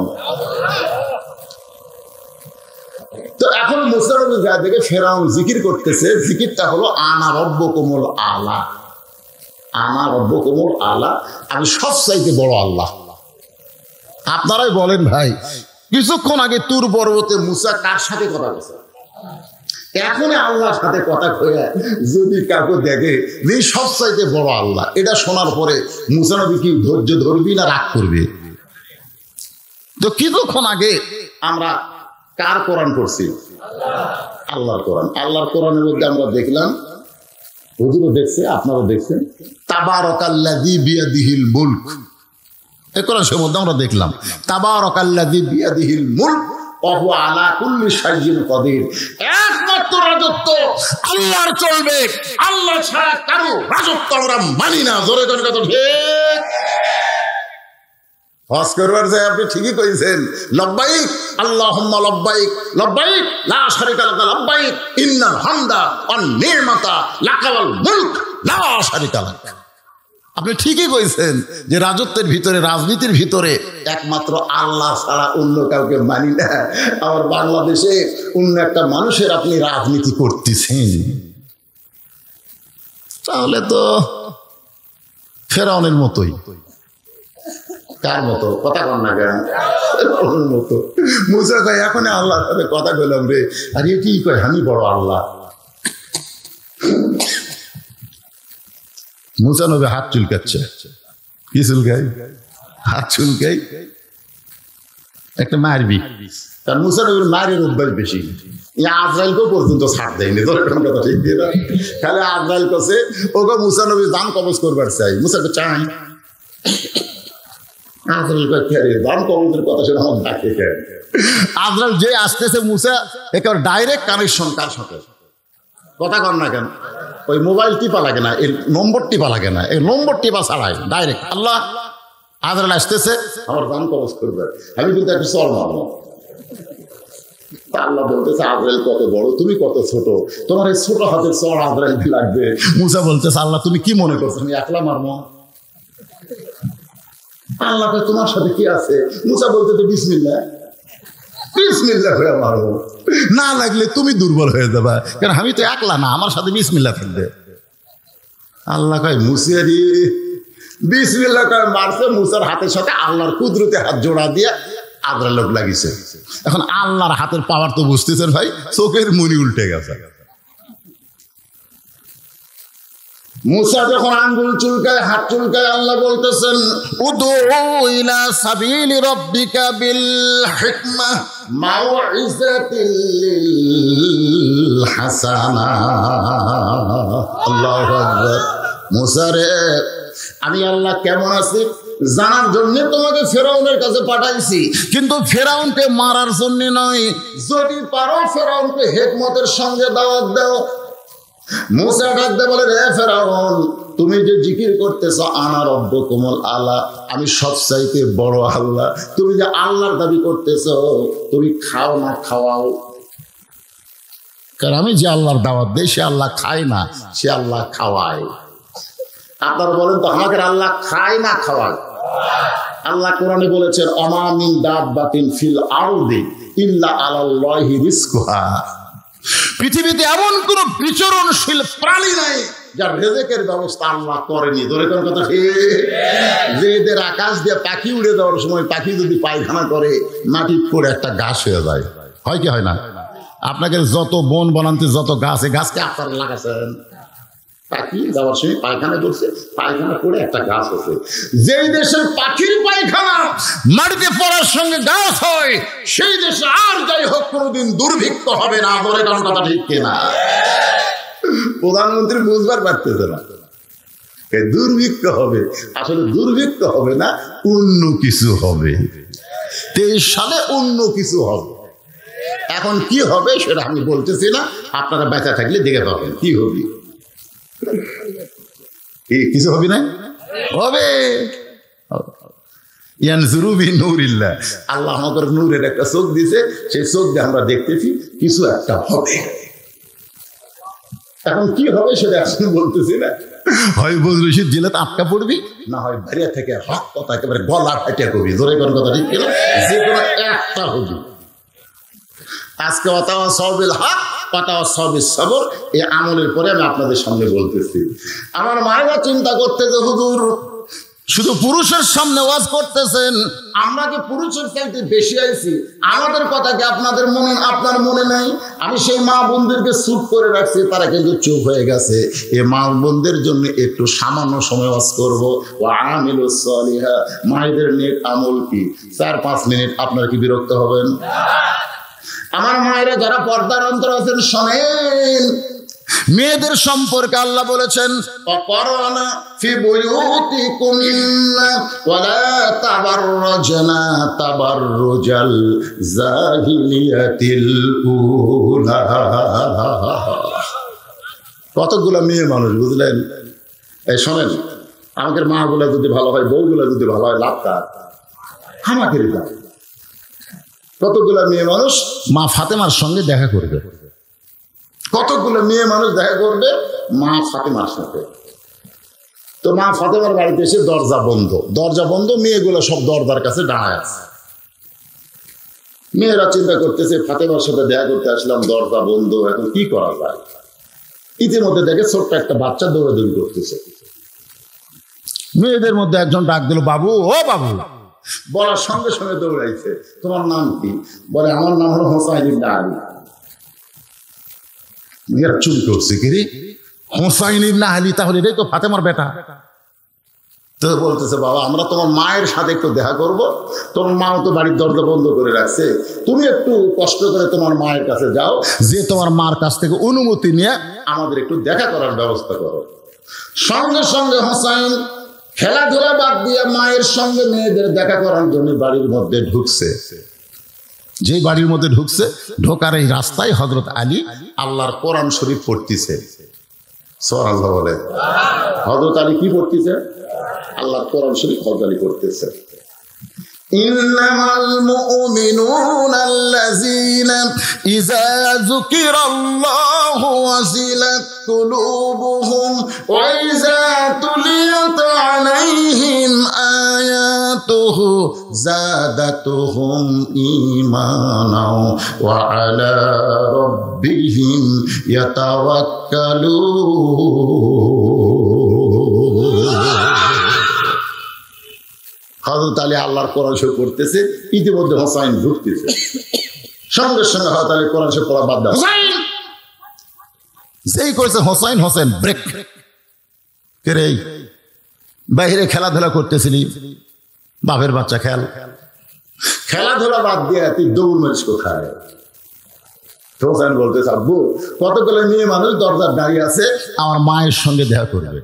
Speaker 1: তো এখন মুসা নবী যা দেখে ফেরাউন জিকির করতেছে, জিকিরটা হলো আনা রব্বুকুমুল আলা। আনা রব্বুকুমুল আলা, আমি সবচাইতে বড় আল্লাহ। আপনারাই বলেন ভাই, কিছুক্ষণ আগে তুর পর্বতে মুসা কার সাথে কথা বলছে? এখন আল্লাহর সাথে কথা কইয়া যদি কাউকে দেখে যে সবচাইতে বড় আল্লাহ, এটা শোনার পরে মুসা নবী কি ধৈর্য ধরবি না রাগ করবে? তো কিছুক্ষণ আগে আমরা কার কোরআন পড়ছি? আল্লাহর কোরআন। আল্লাহর কোরআনের মধ্যে আমরা দেখলাম, হুজুরও দেখছে, আপনারাও দেখছেন, তাবারাকাল্লাযী বিয়াদিহিল মুলক। এই কোরআনের মধ্যে আমরা দেখলাম তাবারাকাল্লাযী বিয়াদিহিল মুলক ওয়া হুয়া আলা কুল্লি শাইইন কাদির। একমাত্র রাজত্ব আল্লাহর চলবে, আল্লাহ ছাড়া কারো রাজত্ব আমরা মানি না। জোরে করে কথা ঠিক। হজ করবার যায় আপনি ঠিকই কইছেন, লব্বাইক আল্লাহুম্মা লব্বাইক লব্বাইক লা শারিকা লাকা লব্বাইক ইন্নাল হামদা ওয়ান নি'মাতা লাকা ওয়াল মুলক লা শারিকা লাক। আপনি ঠিকই কইছেন যে রাজত্বের ভিতরে, রাজনীতির ভিতরে একমাত্র আল্লাহ ছাড়া অন্য কাউকে মানি না। আমার বাংলাদেশে অন্য একটা মানুষের আপনি রাজনীতি করতেছেন, তাহলে তো ফেরাউনের মতোই। কার মতো? কথা কন না কেন? ফেরাউনের মতো। মুসা কয় এখন আল্লাহর সাথে কথা বললাম রে, আর এটি কয় আমি বড় আল্লাহ। মুসা নবী হাত চুলকাচ্ছে। কি চুলকাই? হাত চুলকাই। একটা মারবি, কারণ মুসা নবীর মারের অভ্যাস বেশি। আজরাইলকেও পর্যন্ত ছাড় দেয়নি, কথা ঠিক দিয়ে না। খালি আজরাইল কাছে ওকে মুসা নবী দান কবজ করবার চাই, মুসাকে চাই। আজরাইল দান কবজের কথা শুনে আমার ডাকে কেন? আজরাইল যে আসতেছে মুসা একেবারে ডাইরেক্ট কানেকশন কার সাথে? কথা কর না কেন? ওই মোবাইল টিপা লাগে না, এর নম্বর টিপা লাগে না, এই নম্বর টিপা ছাড়াই ডাইরেক্ট আল্লাহ আজরাইল আসতেছে আমার দান কবজ করবে, আমি কিন্তু একটা চর মারব। আল্লাহ বলতেছে আজরাইল কত বড়, তুমি কত ছোট, তোমার এই ছোট হাতের চর আজরাইল কি লাগবে? মুসা বলতেছে আল্লাহ তুমি কি মনে করছো আমি একলা মারবো? আল্লাহ তোমার সাথে কি আছে? মুসা বলতেছে বিসমিল্লাহ, বিসমিল্লাহ হয়ে মারবো, না লাগলে তুমি দুর্বল হয়ে যাবা, কারণ আমি তো একলা না, আমার সাথে বিসমিল্লাহ থাকবে। আল্লাহ কয় মুসারি বিসমিল্লাহ কয় মারছে, মুসার হাতের সাথে আল্লাহর কুদরতে হাত জোড়া দিয়ে আজরাইল লোক লাগিয়েছে। এখন আল্লাহর হাতের পাওয়ার তো বুঝতেছেন ভাই, চোখের মুনি উল্টে গেছে। মুসা যখন আঙ্গুল চুলকায়, হাত চুলকায়, আল্লাহ বলতেছেন উদু ইলা সাবিলি রাব্বিকা বিল হিকমাহ মাউইযাতিল হাসানা। আল্লাহু আকবার। মুসা রে, আমি আল্লাহ কেমন আছি জানার জন্য তোমাকে ফেরাউনের কাছে পাঠাইছি, কিন্তু ফেরাউনকে মারার জন্য নয়। যদি পারো ফেরাউনকে হিকমতের সঙ্গে দাওয়াত দাও। মুসা ডাকতে বলে রে ফেরাউন, তুমি যে জিকির করতেছ আনা রব্বুকুমুল আলা, আমি সবচাইতে বড় আল্লাহ, তুমি যে আল্লাহর দাবি করতেছ, তুমি খাও না খাওয়াও? কারণ আমি যে আল্লাহর দাওয়াত দেই সে আল্লাহ খায় না, সে আল্লাহ খাওয়ায়। আপনারা বলেন তো আমাদের আল্লাহ খায় না খাওয়ায়? আল্লাহ কোরআনে বলেছেন অমা মিন দাব্বাতিন ফিল আরদি ইল্লা আলাল্লাহি রিজকুহা। পৃথিবীতে এমন কোন বিচরণশীল প্রাণী নাই যার রিজেকের ব্যবস্থা আল্লাহ করেনি। ধরে কোন কথা ঠিক? যে এদের আকাশ দিয়ে পাখি উড়ে যাওয়ার সময় পাখি যদি পায়খানা করে মাটি পড়ে একটা গাছ হয়ে যায়, হয় কি হয় না? আপনাকে যত বন বনান্তে যত গাছ, এই গাছকে আপনারা লাগাচ্ছেন, পাখি যাওয়ার সময় পায়খানা করছে, পায়খানা করে একটা গাছ হচ্ছে। যেই দেশের পাখির পায়খানা মাটিতে পড়ার সঙ্গে গাছ হয়, সেই দেশে আর যাই হোক কোনোদিন দুর্ভিক্ষ হবে না। বলে কারণ কথা ঠিক কিনা? প্রধানমন্ত্রী বুঝবার পারতেছে না, দুর্ভিক্ষ হবে। আসলে দুর্ভিক্ষ হবে না, অন্য কিছু হবে। 23 সালে অন্য কিছু হবে। এখন কি হবে সেটা আমি বলতেছি না, আপনারা বেঁচে থাকলে দেখে পাবেন কি হবে। কিছু হবে না? হবে। আল্লাহ আমাদের নূরের একটা চোখ দিছে, সেই চোখ দিয়ে আমরা দেখতেছি কিছু একটা হবে। এখন কি হবে সেটা এখন বলতেছি না। হয় বজরুশিদ জেলে আটকা পড়বি, না হয় বাইরে থেকে হক কথা একেবারে গলা ফাটিয়ে করবি। ধরে কোন কথা ঠিক কিনা? যে কোনো একটা হবে। আজকে অতাওয়া সবিল হক অতাওয়া সবিল সবর, এই আমলের পরে আমি আপনাদের সামনে বলতেছি। আমার মায়েরা চিন্তা করতে যে হুজুর শুধু পুরুষের সামনে ওয়াজ করতেছেন, আমরা কি পুরুষের চাইতে বেশি আইছি? আমাদের কথা কি আপনার মনে নাই? আমি সেই মা বোনদেরকে চুপ করে রাখছি, তারা কিন্তু চুপ হয়ে গেছে। এই মা বোনদের জন্য একটু সামান্য সময় ওয়াজ করবো। ওয়া আমিলুস সালিহা, মায়েদের নেক আমল কি 4-5 মিনিট। আপনারা কি বিরক্ত হবেন? আমার মায়েরা যারা পর্দার অন্তর আছেন শোনেন, মেয়েদের সম্পর্কে আল্লাহ বলেছেন অকরনা ফি বুয়ুতিকুন্না ওয়ালা তাবাররাজনা তাবাররুজাল জাহিলিয়াতিল উলা। কতগুলো মেয়ে মানুষ বুঝলেন? এই শোনেন, আমাদের মাগুলা যদি ভালো হয়, বউগুলা যদি ভালো হয়, লাভ কার? আমাদের লাভ। কতগুলো মেয়ে মানুষ মা ফাতেমার সঙ্গে দেখা করবে, কতগুলো মেয়ে মানুষ দেখা করবে মা ফাতেমার সাথে। তো মা ফাতেমার বাড়িতে এসে দরজা বন্ধ, মেয়েগুলো সব দরজার কাছে দাঁড়ায় আছে। মেয়েরা চিন্তা করতেছে ফাতেমার সাথে দেখা করতে আসলাম, দরজা বন্ধ, এখন কি করা যায়? ইতিমধ্যে দেখে ছোট্ট একটা বাচ্চা দৌড়াদৌড়ি করতেছে। মেয়েদের মধ্যে একজন ডাক দিল, বাবু, ও বাবু। বলার সঙ্গে সঙ্গে দৌড়াইছে, তোমার নাম কি? বলে আমার নাম হলো হোসাইন ইবনে আলী। মেয়েরা চুরি করছে, কি রে হোসাইন ইবনে আলী, তাহলে এটাই তো ফাতেমার বেটা। তো বলতেছে, বাবা আমরা তোমার মায়ের সাথে একটু দেখা করব, তোমার মাও তো বাড়ির দরজা বন্ধ করে রাখছে, তুমি একটু কষ্ট করে তোমার মায়ের কাছে যাও, যে তোমার মার কাছ থেকে অনুমতি নিয়ে আমাদের একটু দেখা করার ব্যবস্থা করো। সঙ্গে সঙ্গে হোসাইন খেলাধুলা বাদ দিয়ে মায়ের সঙ্গে মেয়েদের দেখা করার জন্য বাড়ির মধ্যে ঢুকছে। যে বাড়ির মধ্যে ঢুকছে, ঢোকার এই রাস্তায় হযরত আলী আল্লাহর কোরআন শরীফ পড়তেছে। সুবহানাল্লাহ বলে। হযরত আলী কি পড়তেছে? আল্লাহর কোরআন শরীফ হযরত আলী পড়তেছে। ইন্নামাল মুমিনুনা আল্লাযীনা ইযা যুকিরাল্লাহু ওয়াজিলাত কুলুবুহুম ওয়া ইযা তুলিয়াত আলাইহিম আয়াতুহু যাদাতুহুম ঈমানাও ওয়া আলা রাব্বিহিম ইয়াতাওয়াক্কালুন। হযরত আলী আল্লাহর কোরআন শরীফ পড়তেছে, ইতিমধ্যে হোসাইন ঢুকতেছে। সঙ্গে সঙ্গে হযরত আলী কোরআন শরীফ পড়া বাদ দেয়। হোসাইন যেই করেছে হোসাইন, হোসেন ব্রেক করে বাইরে খেলাধুলা করতেছিলি, বাপের বাচ্চা খেলাধুলা বাদ দিয়ে তুই দৌড় মারিস কোথায়? হোসেন বলতেছে, আব্বু কতগুলো মেয়ে মানুষ দরজার দাঁড়িয়ে আছে, আমার মায়ের সঙ্গে দেখা করবে,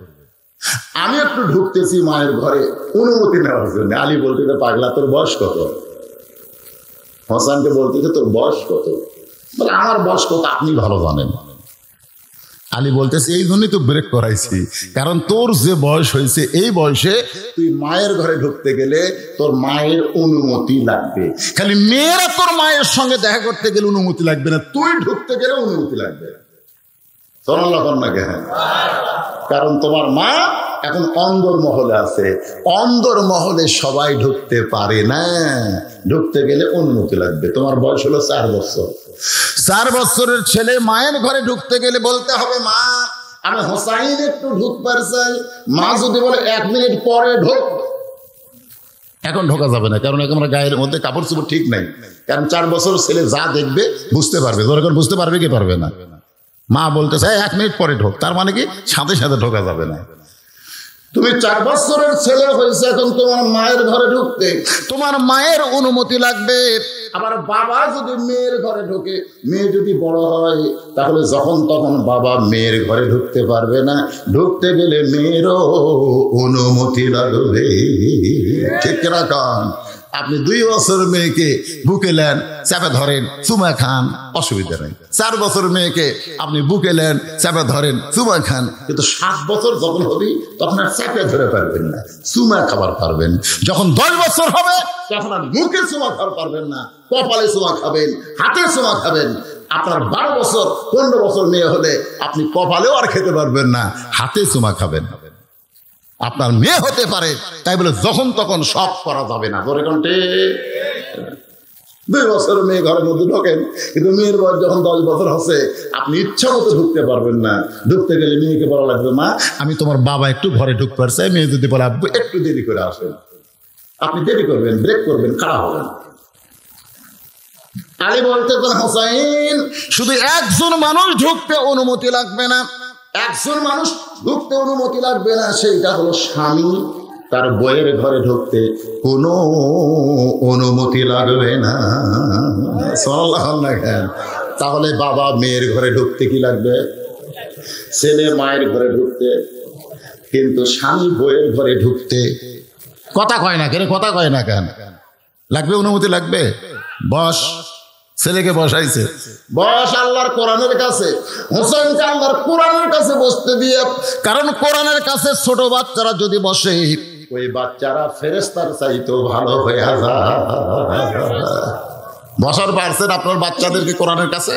Speaker 1: আমি একটু ঢুকতেছি মায়ের ঘরে অনুমতি নেওয়ার জন্য। আলী বলতেছে, পাগলা তোর বয়স কত? হোসেনকে বলতেছে, তোর বয়স কত? বলে, আমার বয়স কত আপনি ভালো জানেন। আলী বলতেছে, এই জন্যই তো ব্রেক করাইছি, কারণ তোর যে বয়স হয়েছে এই বয়সে তুই মায়ের ঘরে ঢুকতে গেলে তোর মায়ের অনুমতি লাগবে। খালি মেয়েরা তোর মায়ের সঙ্গে দেখা করতে গেলে অনুমতি লাগবে না, তুই ঢুকতে গেলে অনুমতি লাগবে। কারণ তোমার মা এখন অন্দর মহলে আছে, অন্দর মহলে সবাই ঢুকতে পারে না, ঢুকতে গেলে অনুমতি লাগবে। তোমার বয়স হলো 4 বছর, 4 বছরের ছেলে মায়ের ঘরে ঢুকতে গেলে বলতে হবে, মা আমি হোসাইন একটু ঢুকবার চাই। মা যদি বলে 1 মিনিট পরে ঢোক, এখন ঢোকা যাবে না, কারণ এখন আমরা গায়ের মধ্যে কাপড় চোপড় ঠিক নাই। কারণ 4 বছর ছেলে যা দেখবে বুঝতে পারবে, এখন বুঝতে পারবে কি পারবে না। মা বলতেছে 1 মিনিট পরে ঢোক, তার মানে কি সাথে সাথে ঢোকা যাবে না। তুমি 4 বছরের ছেলে হয়েছে, এখন তোমার মায়ের ঘরে ঢুকতে তোমার মায়ের অনুমতি লাগবে। আবার বাবা যদি মেয়ের ঘরে ঢোকে, মেয়ে যদি বড় হয়, তাহলে যখন তখন বাবা মেয়ের ঘরে ঢুকতে পারবে না, ঢুকতে গেলে মেয়েরও অনুমতি লাগবে। ঠিক রাখান। আপনি 2 বছর মেয়েকে বুকে নেন, চাপে ধরেন, চুমা খান, অসুবিধা নেই। 4 বছর মেয়েকে আপনি বুকে নেন, চাপে ধরেন, চুমা খান। কিন্তু 7 বছর যখন হবে তখন আর চাপে ধরে পারবেন না, চুমা খাবার পারবেন। যখন 10 বছর হবে তখন আর মুখে চুমা খাবার পারবেন না, কপালে চুমা খাবেন, হাতে চুমা খাবেন। আপনার 12 বছর 15 বছর মেয়ে হলে আপনি কপালেও আর খেতে পারবেন না, হাতে চুমা খাবেন। আপনার মেয়ে হতে পারে, তাই বলে যখন তখন সব করা যাবে না। ধরে কণ্ঠে 2 বছর মেয়ে ঘরের মধ্যে ঢোকেন, কিন্তু মেয়ের বয়স যখন 10 বছর হচ্ছে আপনি ইচ্ছা মতো ঢুকতে পারবেন না। ঢুকতে গেলে মেয়েকে বলা লাগবে, মা আমি তোমার বাবা একটু ঘরে ঢুকতে পারছি। মেয়ে যদি বলে আব্বু একটু দেরি করে আসেন, আপনি দেরি করবেন, ব্রেক করবেন, খাড়া হবেন। আলী বলতেছেন, হোসাইন শুধু একজন মানুষ ঢুকতে অনুমতি লাগবে না, একজন মানুষ ঢুকতে অনুমতি লাগবে না, সেইটা হলো স্বামী। তার বইয়ের ঘরে ঢুকতে কোনো অনুমতি লাগবে না। তাহলে বাবা মেয়ের ঘরে ঢুকতে কি লাগবে? ছেলে মায়ের ঘরে ঢুকতে, কিন্তু স্বামী বইয়ের ঘরে ঢুকতে কথা কয় না কেন? কথা কয় না কেন? লাগবে, অনুমতি লাগবে। বস, ছেলেকে বসাইছে, বস আল্লাহর কোরআনের কাছে। হোসেনকে আল্লাহর কোরআনের কাছে বসতে দিয়ে, কারণ কোরআনের কাছে ছোট বাচ্চারা যদি বসে ওই বাচ্চারা ফেরেশতার চাইতেও ভালো হয়ে যায়। বসার পারছেন আপনার বাচ্চাদেরকে কোরআনের কাছে?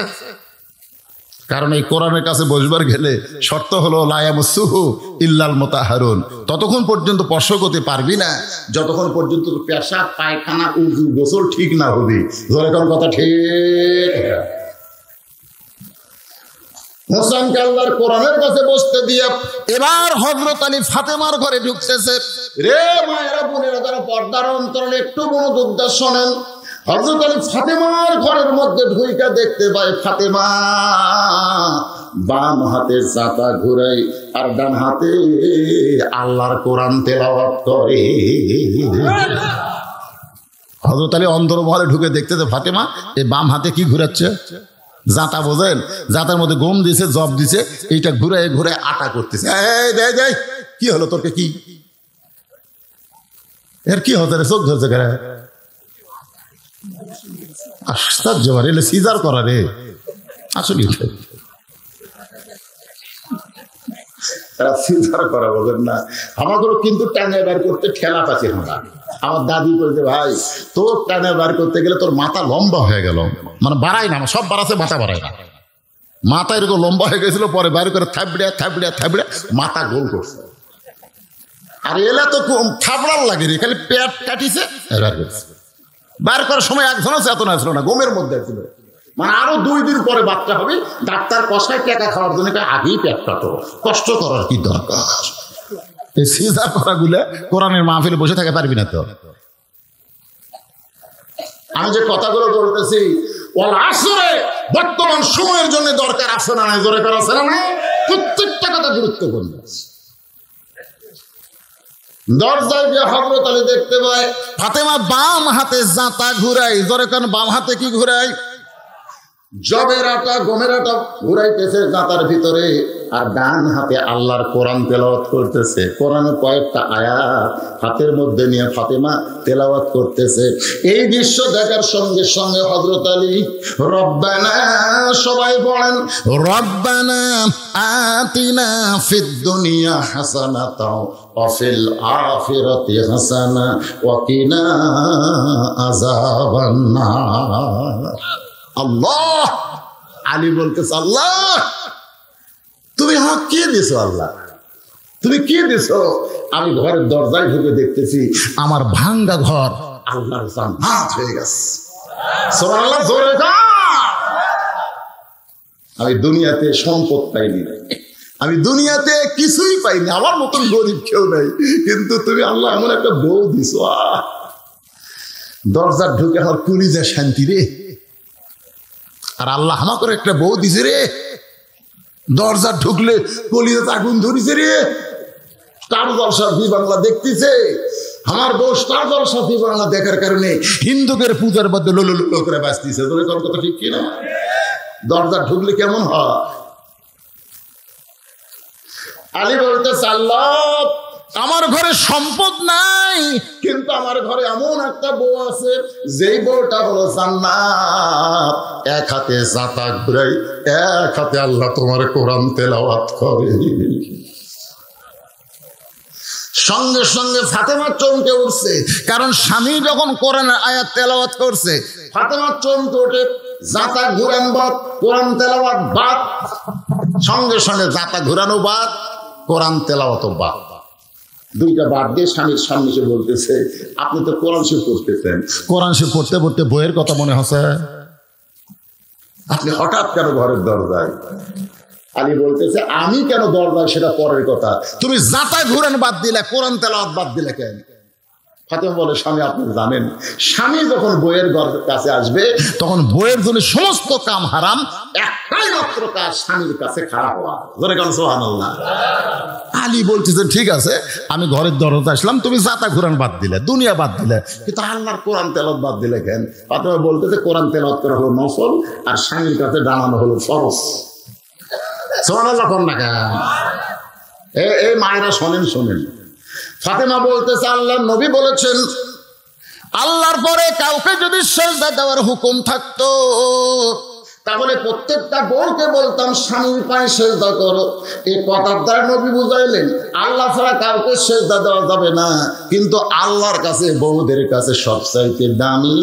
Speaker 1: কারণ এই কোরআনের কাছে বসবার গেলে শর্ত হলো লা ইয়ামাসসুহু ইল্লাল মুতাহহারুন। ততক্ষণ পর্যন্ত স্পর্শ করতে পারবি না যতক্ষণ পর্যন্ত পেশাব পায়খানা উযু গোসল ঠিক না হবে। ধরে কোন কথা ঠিক? হোসেনকে আল্লাহর কোরআনের কাছে বসতে দিয়ে এবার হযরত আলী ফাতেমার ঘরে ঢুকতেছে। রে মায়েরা বোনেরা, যারা পর্দার অন্তরালে একটু মনোযোগ দিয়ে শোনেন। হযরত আলী ফাতেমার ঘরের মধ্যে ঢুইকা দেখতে পায় ফাতেমা বাম হাতে জাতা ঘুরাই আর ডান হাতে আল্লাহর কোরআন তেলাওয়াত করে। হযরত আলী অন্তরমহলে ঢুকে দেখতেছে ফাতেমা এই বাম হাতে কি ঘুরাচ্ছে? জাতা, বোঝেন? জাতার মধ্যে গম দিছে, জব দিছে, এইটা ঘুরাই ঘুরাই আটা করতেছে। কি হলো তোরকে? কি এর কি হতে রে? চোখ ধরছে কেন? আশ্চর্য, এলে সিজার করা রে। আসলে সিজার করা বলেন না, আমাদেরও কিন্তু টানে বার করতে ঠেলা পাচ্ছে। আমার দাদি বলতে, ভাই তোর টানে বার করতে গেলে তোর মাথা লম্বা হয়ে গেল, মানে বাড়াই না, সব বাড়াচ্ছে, মাথা বাড়ায় না। মাথা এরকম লম্বা হয়ে গেছিল, পরে বাইরে করে থাবড়িয়া থাবড়িয়া থাবড়িয়া মাথা গোল করছে। আর এলা তো থাবড়ার লাগে রে, খালি পেট কাটিছে, বার করার সময় একজন আছে, এত না ছিল না, গমের মধ্যে ছিল। মানে আরো 2 দিন পরে বাচ্চা হবে। ডাক্তার কষায় টাকা খাওয়ার জন্য আগেই পেট কাটো, কষ্ট করার কি দরকার? এই সিজার করা গুলা কোরআনের মাহফিলে বসে থাকতে পারবি না তো। আমি যে কথাগুলো বলতেছি ওয়াল আসরে বর্তমান সময়ের জন্য দরকার আছে না নাই? দরকার আছে না নাই? প্রত্যেকটা কথা গুরুত্বপূর্ণ। দরজায় গিয়ে হযরত আলী দেখতে পায় ফাতেমা বাম হাতে জাতা ঘুরাই। জোরে কারণ বাম হাতে কি ঘুরাই? জবের আটা, গমের আটা ঘুরাইতেছে জাতার ভিতরে, আর ডান হাতে আল্লাহর কোরআন তেলাওয়াত করতেছে। কোরআনের কয়েকটা আয়াত হাতের মধ্যে নিয়ে ফাতেমা তেলাওয়াত করতেছে। এই দৃশ্য দেখার সঙ্গে সঙ্গে হযরত আলী রব্বানা, সবাই বলেন রব্বানা আতিনা ফিদ দুনিয়া হাসানাতাও ওয়া ফিল আখিরাতি হাসানা ওয়া কিনা আযাবান নার। আল্লাহ, আলী বলতেছে আল্লাহ তুমি আমাকে কি দিছো? আল্লাহ তুমি কি দিছো? আমি ঘরের দরজায় ঢুকে দেখতেছি আমার ভাঙ্গা ঘর আল্লাহর জান্নাত হয়ে গেছে। সুবহানাল্লাহ, জোরে বল। আমি দুনিয়াতে সম্পদ পাইনি, আমি দুনিয়াতে কিছুই পাইনি, আমার মতন গরিব কেউ নাই, কিন্তু তুমি আল্লাহ এমন একটা বউ দিছো। দরজার ঢুকে আমার কলিজা শান্তি রে। আর আল্লাহ আমাকে একটা বউ দিছে রে, দরজা ঢুকলে কলিজাতে আগুন ধরিছে রে। স্টার জলসা জি বাংলা দেখতেছে, আমার বউ স্টার জলসা জি বাংলা দেখার কারণে হিন্দুদের পূজার মধ্যে লোলো লোলো করে বাঁচতেছে। তোর কথা ঠিক কিনা? দরজা ঢুকলে কেমন হয়? আলী বলতেছে আল্লাহ আমার ঘরে সম্পদ নাই, কিন্তু আমার ঘরে এমন একটা বউ আছে যেই বউটা হলো জান্নাত। এক হাতে জাতা ঘুরাই, এক হাতে আল্লাহ তোমার কোরআন তেলাওয়াত করে। সঙ্গে সঙ্গে ফাতেমা চমকে উঠছে, কারণ স্বামী যখন কোরআনের আয়াত তেলাওয়াত করছে ফাতেমা চমকে ওঠে। জাতা ঘুরান বাদ, কোরআন তেলাওয়াত বাদ। সঙ্গে সঙ্গে জাতা ঘুরানো বাদ, কোরআন তেলাওয়াত বাদ। দুইটা বাদ দিয়ে স্বামীর সামনে এসে বলতেছে, আপনি তো কোরআন শরীফ পড়তেছেন, কোরআন শরীফ পড়তে পড়তে বইয়ের কথা মনে হচ্ছে, আপনি হঠাৎ কেন ঘরের দরজায়? আলী বলতেছে, আমি কেন দরজায় সেটা পরের কথা, তুমি যাতা ঘুরান বাদ দিলে, কোরআন তেলাওয়াত বাদ দিলে কেন? ফাতেমা বলে, স্বামী আপনি জানেন, স্বামী যখন বইয়ের কাছে আসবে তখন বইয়ের জন্য সমস্ত কাম হারাম, একটাই মাত্র কাজ স্বামীর কাছে খারাপ হওয়া। ধরে কেন? সুবহানাল্লাহ। আলী বলতেছেন, ঠিক আছে আমি ঘরের দরজা আসলাম, তুমি যাতা ঘুরান বাদ দিলে, দুনিয়া বাদ দিলে, কিন্তু আল্লাহর কোরআন তেলাওয়াত বাদ দিলে কেন? ফাতেমা বলতেছে, কোরআন তেলাওয়াত করা হলো নফল, আর স্বামীর কাছে দাঁড়ানো হলো ফরজ। সুবহানাল্লাহ কোন না কেন? এই মায়েরা শোনেন শোনেন। ফাতেমা বলতেছে, আল্লাহর নবী বলেছেন, আল্লাহর পরে কাউকে যদি সিজদা দেওয়ার হুকুম থাকতো তাহলে প্রত্যেকটা বউকে বলতাম স্বামীর পায়ে সিজদা করো। এই কথার দ্বারা নবী বুঝাইলেন আল্লাহ ছাড়া কাউকে সিজদা দেওয়া যাবে না, কিন্তু আল্লাহর কাছে বউদের কাছে সবচাইতে দামি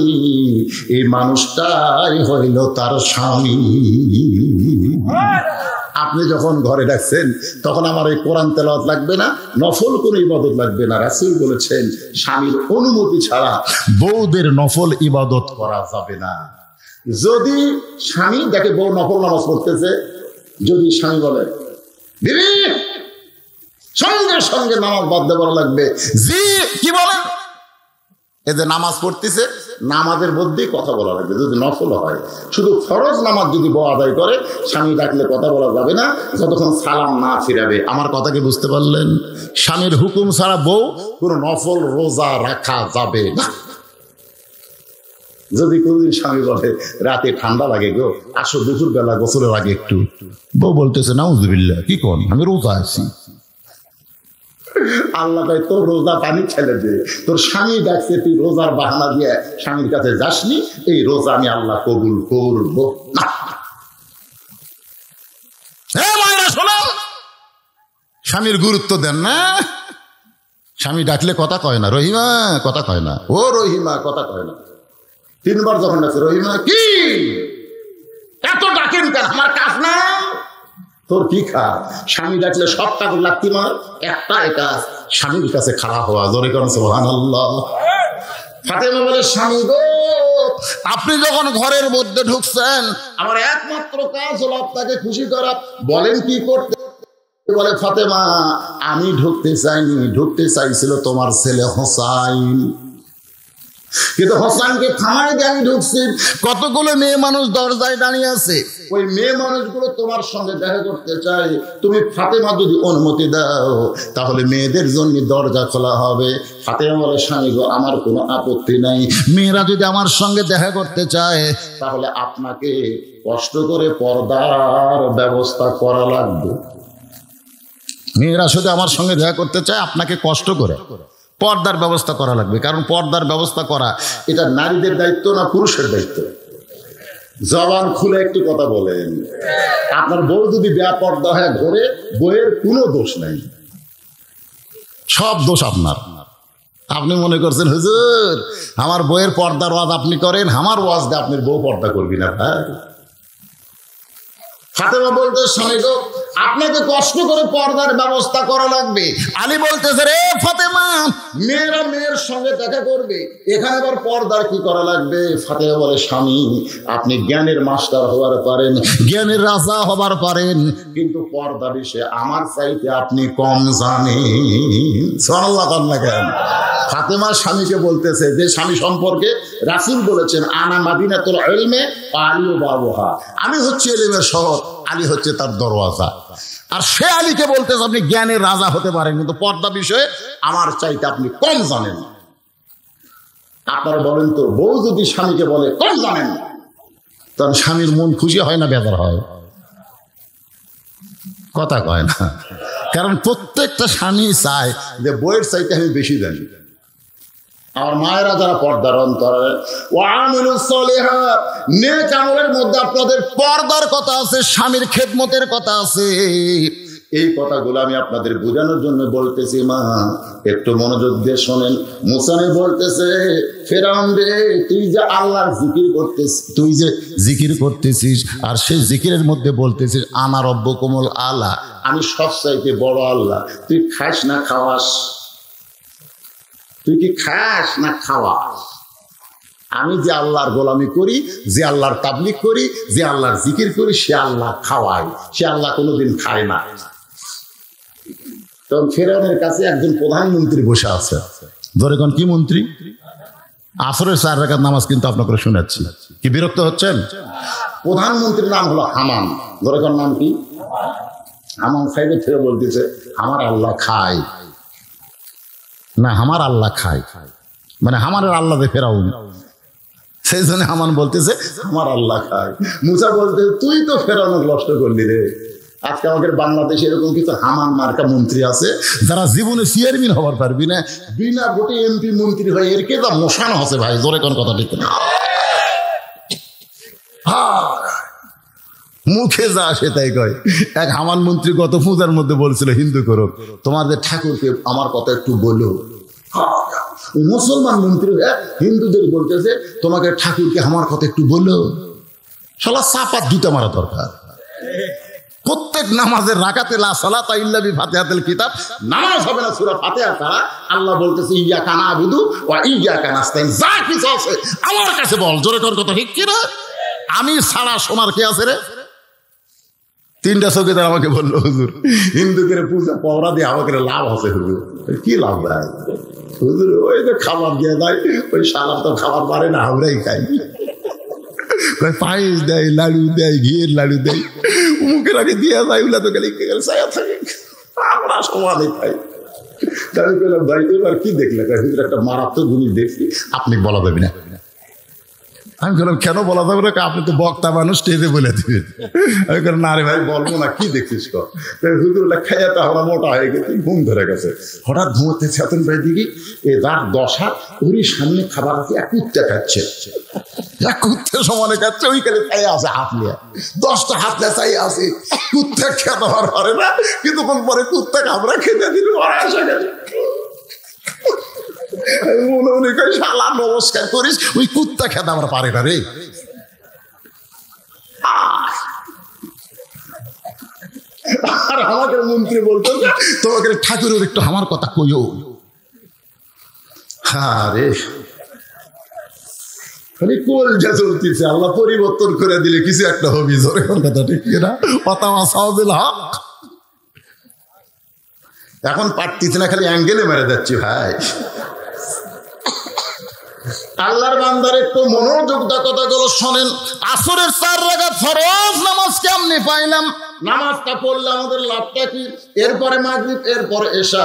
Speaker 1: এই মানুষটাই হইল তার স্বামী। আপনি যখন ঘরে ডাকছেন তখন আমার এই কোরআন তেলাওয়াত লাগবে না, নফল কোনো ইবাদত লাগবে না। রাসূল বলেছেন স্বামীর অনুমতি ছাড়া বউদের নফল ইবাদত করা যাবে না। যদি স্বামী দেখে বউ নফল নামাজ পড়তেছে, যদি স্বামী বলে বিবি সঙ্গে সঙ্গে নামাজ বাদ দেওয়া লাগবে, জি কি বলেন, এই যে নামাজ পড়তেছে নামাজের মধ্যেই কথা বলা লাগবে। যদি নফল হয়, শুধু ফরজ নামাজ যদি বউ আদায় করে স্বামী ডাকলে কথা বলা যাবে না যতক্ষণ সালাম না ফিরাবে। আমার কথা কি বুঝতে পারলেন? স্বামীর হুকুম ছাড়া বউ কোনো নফল রোজা রাখা যাবে না। যদি কোনদিন স্বামী বলে রাতে ঠান্ডা লাগে গো, আসো দুপুর বেলা গোসলের আগে একটু, বউ বলতেছে নাউজুবিল্লাহ কি কোন, আমি রোজা আছি। আল্লাহ কয় তোর রোজা পানি ছেড়ে দে, তোর স্বামী ডাকছে তুই রোজার বাহানা দিয়ে স্বামীর কাছে যাসনি, এই রোজা আমি আল্লাহ কবুল করব না। স্বামীর গুরুত্ব দেন না, স্বামী ডাকলে কথা কয় না, রহিমা কথা কয় না, ও রহিমা কথা কয় না। 3 বার যখন ডাকছে রহিমা কি এত ডাকেন কেন, আমার কাজ না, তোর কি কাজ? স্বামী ডাকলে সব কাজ লাগতি মার, একটা কাজ স্বামীর কাছে খারাপ হওয়া। জোরে কোন সুবহানাল্লাহ। ফাতেমা বলে, স্বামী গো আপনি যখন ঘরের মধ্যে ঢুকছেন আমার একমাত্র কাজ হলো আপনাকে খুশি করা, বলেন কি করতে? বলে ফাতেমা আমি ঢুকতে চাইনি, ঢুকতে চাইছিল তোমার ছেলে হোসাইন, কিন্তু হোসাইনকে থামায় দিয়ে আমি ঢুকছি। কতগুলো মেয়ে মানুষ দরজায় দাঁড়িয়ে আছে, ওই মেয়ে মানুষগুলো তোমার সঙ্গে দেখা করতে চায়, তুমি ফাতেমা যদি অনুমতি দাও তাহলে মেয়েদের জন্য দরজা খোলা হবে। ফাতেমা বলে, স্বামী গো আমার কোনো আপত্তি নাই, মেয়েরা যদি আমার সঙ্গে দেখা করতে চায় তাহলে আপনাকে কষ্ট করে পর্দার ব্যবস্থা করা লাগবে। মেয়েরা যদি আমার সঙ্গে দেখা করতে চায় আপনাকে কষ্ট করে পর্দার ব্যবস্থা করা লাগবে, কারণ পর্দার ব্যবস্থা করা এটা নারীদের দায়িত্ব না পুরুষের দায়িত্ব? জবান খুলে একটু কথা বলেন। আপনার বউ যদি বেপর্দা হয়ে ঘরে, বইয়ের কোনো দোষ নাই, সব দোষ আপনার। আপনি মনে করছেন হুজুর আমার বইয়ের পর্দার ওয়াজ আপনি করেন, আমার ওয়াজ দিয়ে আপনার বউ পর্দা করবি না ভাই। ফাতেমা বলতে, স্বামী গো আপনাকে কষ্ট করে পর্দার ব্যবস্থা করা লাগবে। আলী বলতেছে, রে ফাতেমা মেয়েরা মেয়ের সঙ্গে দেখা করবে, এখানে আবার পর্দার কি করা লাগবে? ফাতেমা বলে, স্বামী আপনি জ্ঞানের মাস্টার হওয়ার পারেন, জ্ঞানের রাজা হবার পারেন, কিন্তু পর্দা বিষয়ে আমার চাইতে আপনি কম জানেন। সুবহানাল্লাহ না কেন? ফাতেমা স্বামীকে বলতেছে যে স্বামী সম্পর্কে রাসূল বলেছেন আনা মাদিনাতুল ইলমে আলী বাবুহা, আমি হচ্ছে ইলমের শহর, আলী হচ্ছে তার দরওয়াজা। আর সে আলীকে বলতেছে আপনি জ্ঞানের রাজা হতে পারেন, কিন্তু পর্দা বিষয়ে আমার চাইতে আপনি কম জানেন। আপনারা বলেন তো, বউ যদি স্বামীকে বলে কম জানেন তখন স্বামীর মন খুশি হয় না বেজার হয়? কথা কয় না, কারণ প্রত্যেকটা স্বামী চায় যে বউয়ের চাইতে আমি বেশি জানি। আমার মায়েরা যারা পর্দার অন্তরে ওয়ামিলুস সলিহাত, নেক আমলের মধ্যে আপনাদের পর্দার কথা আছে, স্বামীর খেদমতের কথা আছে। এই কথাগুলো আমি আপনাদের বোঝানোর জন্য বলতেছি। মা একটু মনোযোগ দিয়ে শোনেন। মুসা নবী বলতেছে, ফেরাউন রে তুই যে আল্লাহর জিকির করতেছিস, তুই যে জিকির করতেছিস আর সেই জিকিরের মধ্যে বলতেছিস আনা রব্বুকুমুল আলা, আমি সবচাইতে বড় আল্লাহ, তুই খাস না খাওয়াস? তুই কি খাস না খাওয়াস? আমি যে আল্লাহর গোলামি করি, যে আল্লাহর তাবলিগ করি, যে আল্লাহর জিকির করি, সে আল্লাহ খাওয়ায়, সে আল্লাহ কোনোদিন খায় না। তখন ফেরাউনের কাছে একজন প্রধানমন্ত্রী বসে আছে। ধরে কোন কি মন্ত্রী? আসরের 4 রাকাত নামাজ কিন্তু আপনাকে শোনাচ্ছি, কি বিরক্ত হচ্ছেন? প্রধানমন্ত্রীর নাম হলো হামান। ধরে কোন নাম কি? হামান সাহেবের থেকে বলতেছে আমার আল্লাহ খায় না, আমার আল্লাহ খায়, মানে আমারের আল্লাহ দে ফেরাউন। সেই জন্য হামান বলতেছে আমার আল্লাহ খায়। মুসা বলতে তুই তো ফেরাউনকে নষ্ট করলি রে। আজকে আমাদের বাংলাদেশে এরকম কিছু হামান মার্কা মন্ত্রী আছে যারা জীবনে চেয়ারম্যান হবার পারবি না, বিনা ভোটে এমপি মন্ত্রী হয়, এর কে যা মশানো হচ্ছে ভাই। জোরে কোন কথা ঠিক না, মুখে যা আসে তাই কয়। এক হামান মন্ত্রী গত পূজার মধ্যে বলছিল হিন্দু করো, তোমাদের ঠাকুরকে আমার কথা একটু বলো। মুসলমান মন্ত্রী হিন্দুদের বলতেছে তোমাকে ঠাকুরকে আমার কথা একটু বলো। শালা চাপাত দুটা মারা দরকার। প্রত্যেক নামাজের রাকাতে লা সালাতা ইল্লা বিফাতিহাতিল কিতাব, নামাজ হবে না সূরা ফাতিহা ছাড়া। আল্লাহ বলতেছে ইয়াকা না'বুদু ওয়া ইয়াকা নাস্তাইন, যা কিছু আছে আমার কাছে বল। জোরে কর কথা ঠিক কি না? আমি ছাড়া শোনার কে আছে রে? 3টা চৌকিদার আমাকে বললো হুজুর হিন্দুদের পূজা পওরা দিয়ে আমাকে লাভ আছে। হুজুর কি লাভ দেয়? হুজুর ওই তো খাবার দিয়ে দেয়, ওই শালা তো খাবার পারে না, আমরাই খাই। পায়েস দেয়, লাড়ু দেয়, ঘিয়ের লাড়ু দেয়, মুখের আগে দিয়ে যায়, ওগুলা তো গেলে ছায়া থাকে, আমরা সমানে খাই। আমি বললাম ভাই এবার কি দেখলে? হুজুর একটা মারাত্মক জিনিস দেখছি, আপনি বলা যাবে না। আমি বললাম কেন বলা যাবে না? আপনি তো বক্তা মানুষ, স্টেজে বলে দিবেন। আমি বললাম না রে ভাই বলবো না, কি দেখছিস? হুজুরগুলা খাইয়া তো আমরা মোটা হয়ে গেছি, ঘুম ধরে গেছে। হঠাৎ ঘুমোতে চেতন ভাই দিকে এ রাত 10 হাত ওরই সামনে খাবার আছে, এক কুত্তা খাচ্ছে, এক কুত্তা সমানে খাচ্ছে, ওইখানে চাই আছে হাত নিয়ে, 10টা হাত নিয়ে চাই আছে। কুত্তা খেতে পারে না, কিন্তু পরে কুত্তা আমরা খেতে দিল, ওরা আসা গেছে। শালা নমস্কার করিস, ওই কুত্তা খেতে আমরা পারে না রে। আর আমাকে মন্ত্রী বলতো তোমাকে ঠাকুরের একটু আমার কথা কইও। আরে কলজা চলতেছে, আল্লাহ পরিবর্তন করে দিলে কিছু একটা হবি। জোরে কথা ঠিক না? এখন পারতিস না, খালি অ্যাঙ্গেলে মেরে যাচ্ছি ভাই। আল্লাহর বান্দার একটু মনোযোগ দা কথাগুলো শোনেন। আসরের 4 রাকাত ফরজ নামাজ কেমনে পাইলাম? নামাজটা পড়লে আমাদের লাভটা কি? এরপরে মাগরিব, এরপরে এশা।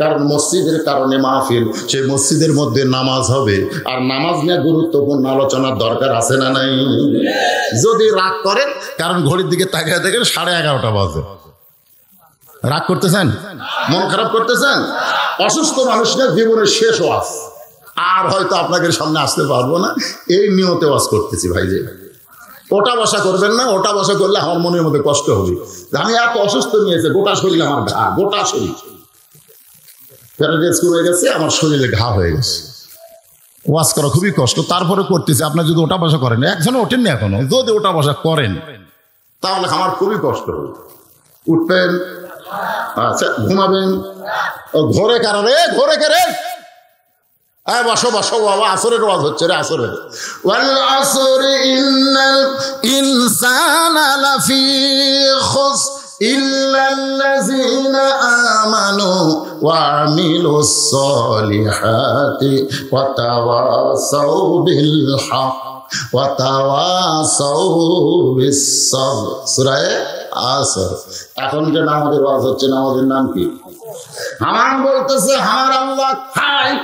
Speaker 1: কারণ মসজিদের কারণে মাহফিল, সেই মসজিদের মধ্যে নামাজ হবে। আর নামাজ নিয়ে গুরুত্বপূর্ণ আলোচনার দরকার আছে না নাই? যদি রাগ করেন, কারণ ঘড়ির দিকে তাকিয়ে দেখেন 11:30 বাজে, রাগ করতেছেন, মন খারাপ করতেছেন। অসুস্থ মানুষের জীবনের শেষ ওয়াজ, আর হয়তো আপনাদের সামনে আসতে পারবো না, এই নিয়তে ওয়াজ করতেছি ভাই। যে ওটা বসা করবেন না, ওটা বসা করলে আমার মনের মধ্যে কষ্ট হবে। আমি এত অসুস্থ নিয়েছে, গোটা শরীর আমার ঘা, গোটা শরীর প্যারালাইসিস হয়ে গেছে, আমার শরীরে ঘা হয়ে গেছে। ওয়াজ করা খুবই কষ্ট, তারপরে করতেছি। আপনার যদি ওটা বসা করেন, একজনে ওঠেন না এখনো, যদি ওটা বসা করেন তাহলে আমার খুবই কষ্ট হবে। উঠবেন, আচ্ছা ঘুমাবেন, ঘরে কারণে ঘরে কারে বসো বসো বাবা, আসরের ওয়াজ হচ্ছে রে, আসরের। ওয়াল আসরি ইন্নাল ইনসানা লাফি খুসর ইল্লাল্লাযীনা আমানু ওয়া আমিলুস সলিহাতি ওয়া তাওয়াসাউ বিল হক ওয়া তাওয়াসাউ বিস সাবর। সূরা আসর। এখন যে নামাজের ওয়াজ হচ্ছে, নামাজের নাম কি? হামান বলতেছে আমার আল্লাহ খায়।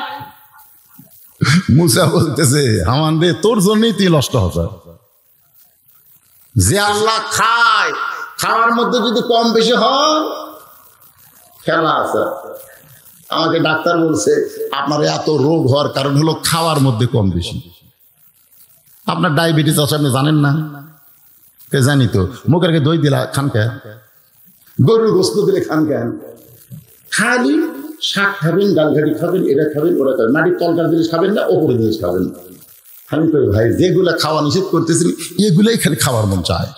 Speaker 1: মুসা বলতেছে হামান রে, তোর জন্যই তুই নষ্ট হতো। যে আল্লাহ খায়, খাওয়ার মধ্যে যদি কম বেশি হয় খেলা আছে। আমাকে ডাক্তার বলছে আপনার এত রোগ হওয়ার কারণ হলো খাওয়ার মধ্যে কম বেশি। আপনার ডায়াবেটিস আছে, আপনি জানেন না? জানি তো। মুখের দই দিলা খান কেন, গরুর গোস্ত দিলে খান কেন? খালি শাক খাবেন, ডাল ঘাটি খাবেন, এটা খাবেন, ওরা খাবেন, মাটির তলকার জিনিস খাবেন না, ওপরে জিনিস খাবেন। আমি কই ভাই যেগুলা খাওয়া নিষেধ করতেছি এগুলাই খালি খাওয়ার মন চায়।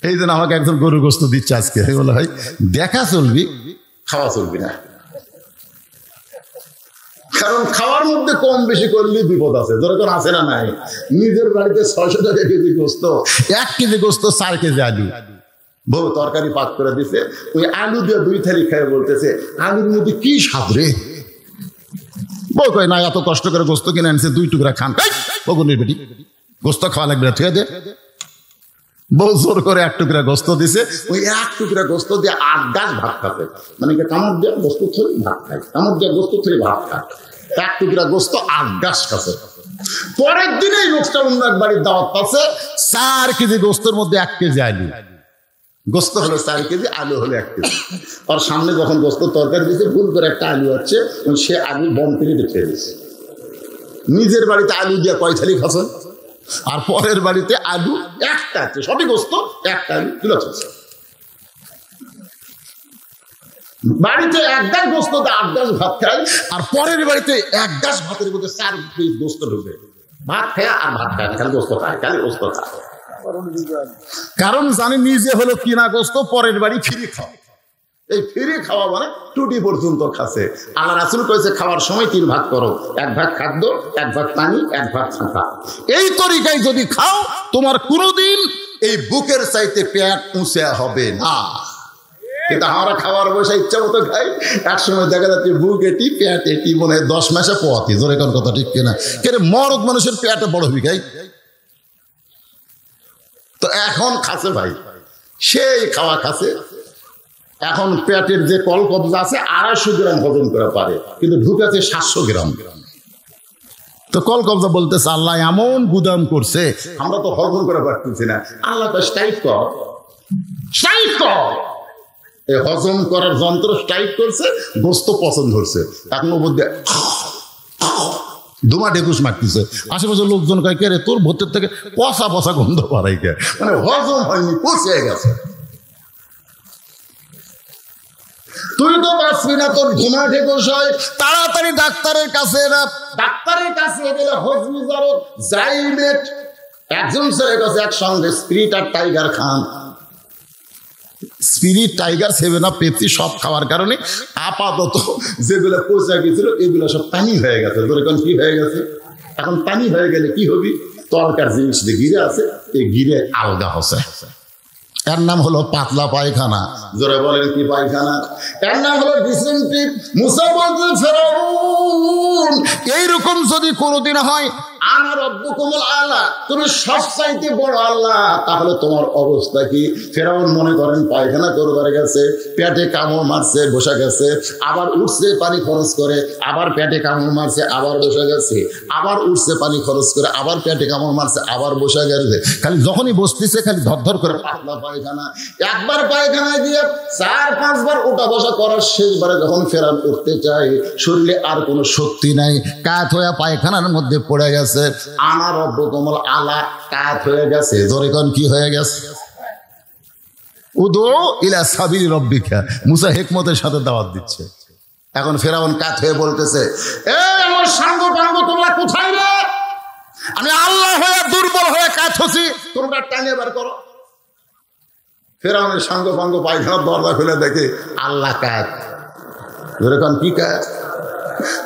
Speaker 1: এই জন্য আমাকে একজন গরুর গোস্ত দিচ্ছে আজকে। বলে ভাই দেখা চলবি, খাওয়া চলবি না। কারণ খাওয়ার মধ্যে কম বেশি করলে বিপদ আছে, যেরকম আছে না নাই। নিজের বাড়িতে 600 টাকা কেজি গোস্ত, 1 কেজি গোস্ত 4 কেজি আলু, বউ তরকারি পাক করে দিছে, ওই আলু দিয়ে 2 থালি খেয়ে বলতেছে আলুর মধ্যে কি স্বাদ রে। বউ কয় না, এত কষ্ট করে গোস্ত কিনে আনছে, 2 টুকরা খান। বগুনের বেটি, গোস্ত খাওয়া লাগবে না, ঠিক আছে। বউ জোর করে 1 টুকরা গোস্ত দিছে, ওই 1 টুকরা গোস্ত দিয়ে 8 গাছ ভাত খাবে, মানে কামড় দিয়ে গোস্ত থই ভাত খায়, কামড় দিয়ে গোস্ত থই ভাত খায়। 1 টুকরা গোস্ত 8 গাছ খাচ্ছে। পরের দিনেই লোকটা অন্য এক বাড়ির দাওয়াত পাচ্ছে, 4 কেজি গোস্তের মধ্যে 1 কেজি আলু। গোস্ত হলো 4 কেজি, আলু হলো 1 কেজি। আর সামনে যখন গোস্ত তরকারি দিয়েছে, ভুল করে একটা আলু আছে, সে আলু বম পেরে রেখে দিয়েছে। নিজের বাড়িতে আলু দিয়ে কয় থালি খাচ্ছেন, আর পরের বাড়িতে আলু একটা আছে, সবই গোস্ত, একটা আলু তুলে খাচ্ছে। বাড়িতে 1 গাছ গোস্ত 8 গাছ ভাত খায়, আর পরের বাড়িতে 1 গাছ ভাতের মধ্যে 4 পিস গোস্ত ঢুকে, ভাত খায় আর ভাত খায় না, খালি গোস্ত খায়, খালি গোস্ত খায়। কারণ জানি নিজে হলো কিনা গোস্ত, পরের বাড়ি ফিরে খাওয়া। এই ফিরে খাওয়া মানে টুটি পর্যন্ত খাচ্ছে। আল্লাহ রাসূল কইছে খাওয়ার সময় 3 ভাগ করো, 1 ভাগ খাদ্য, 1 ভাগ পানি, 1 ভাগ ছাঁকা। এই তরিকায় যদি খাও, তোমার কোনোদিন এই বুকের চাইতে পেট উঁচা হবে না। কিন্তু আমরা খাওয়ার বসে ইচ্ছা মতো খাই, এক সময় দেখা যাচ্ছে বুক এটি, পেট এটি, মনে হয় 10 মাসে পোয়াতি। জোরে কোন কথা ঠিক কিনা? কেন মরদ মানুষের পেটে বড় হবি খাই। তো এখন খাচ্ছে ভাই, সেই খাওয়া খাচ্ছে। এখন পেটের যে কল কবজা আছে 250 গ্রাম হজম করা পারে, কিন্তু ঢুকেছে 700 গ্রাম। তো কল কবজা বলতেছে আল্লাহ এমন গুদাম করছে, আমরা তো হজম করে পারতেছি না। আল্লাহ তো স্ট্রাইক কর, স্ট্রাইক কর। এই হজম করার যন্ত্র স্ট্রাইক করছে, গোস্ত পছন্দ হচ্ছে। এখন ওর মধ্যে ধুমা ঢেকুস মারতেছে। আশেপাশে লোকজন কয় কে রে, তোর ভেতর থেকে পচা পচা গন্ধ বাড়াই কে, মানে হজম হয়নি, পচে গেছে। তুই তো বাঁচবি না, তোর ধুমা ঢেকুস হয়, তাড়াতাড়ি ডাক্তারের কাছে। ডাক্তারের কাছে গেলে হজমি জারক জাইমেট, একজন ছেলে কাছে একসঙ্গে স্পিরিট আর টাইগার খান। স্পিরিট, টাইগার, 7 আপ, পেপসি সব খাওয়ার কারণে আপাতত যেগুলো পচে গেছিল এগুলো সব পানি হয়ে গেছে। এখন কি হয়ে গেছে? এখন পানি হয়ে গেলে কি হবি? তরকার জিনিস যে গিরে আছে, এই গিরে আলগা হচ্ছে। এর নাম হলো পাতলা পায়খানা। জোরে বলেন কি পায়খানা? এর নাম হলো ডিসেন্ট্রি। মুসা বলতে ফেরাউন, এইরকম যদি কোনোদিন হয় আনা রব্বুকুমুল আলা, তুমি সবচাইতে বড় আল্লাহ, তাহলে তোমার অবস্থা কি? ফেরাউন মনে করেন পায়খানা করবার গেছে, পেটে কামড় মারছে, বসে গেছে, আবার উঠছে পানি খরচ করে, আবার পেটে কামড় মারছে, আবার বসে গেছে, আবার উঠছে পানি খরচ করে, আবার পেটে কামড় মারছে, আবার বসে গেছে। খালি যখনই বসতেছে খালি ধরধর করে পাতলা পায়খানা। একবার পায়খানায় দিয়ে 4-5 বার ওঠা বসা করার শেষবারে যখন ফেরাউন উঠতে চায়, শরীরে আর কোনো শক্তি নাই, কাত হয়ে পায়খানার মধ্যে পড়ে গেছে। আনা রব্বুকুমুল আলা, কাত হয়ে গেছে। জোরে কোন কি হয়ে গেছে? উদু ইলা সাবিলি রব্বিকা। মুসা হিকমতের সাথে দাওয়াত দিচ্ছে। এখন ফেরাউন কাত হয়ে বলতেছে, এই আমার সাঙ্গ পাঙ্গ তোমরা কোথায় রে? আমি আল্লাহ হয়ে দুর্বল হয়ে কাত হচ্ছি, তোমরা টানে বার করো। ফেরাউনের সাঙ্গ পাঙ্গ পায়খানার দরজা খুলে দেখে আল্লাহ কাত। জোরে কোন কি কাত?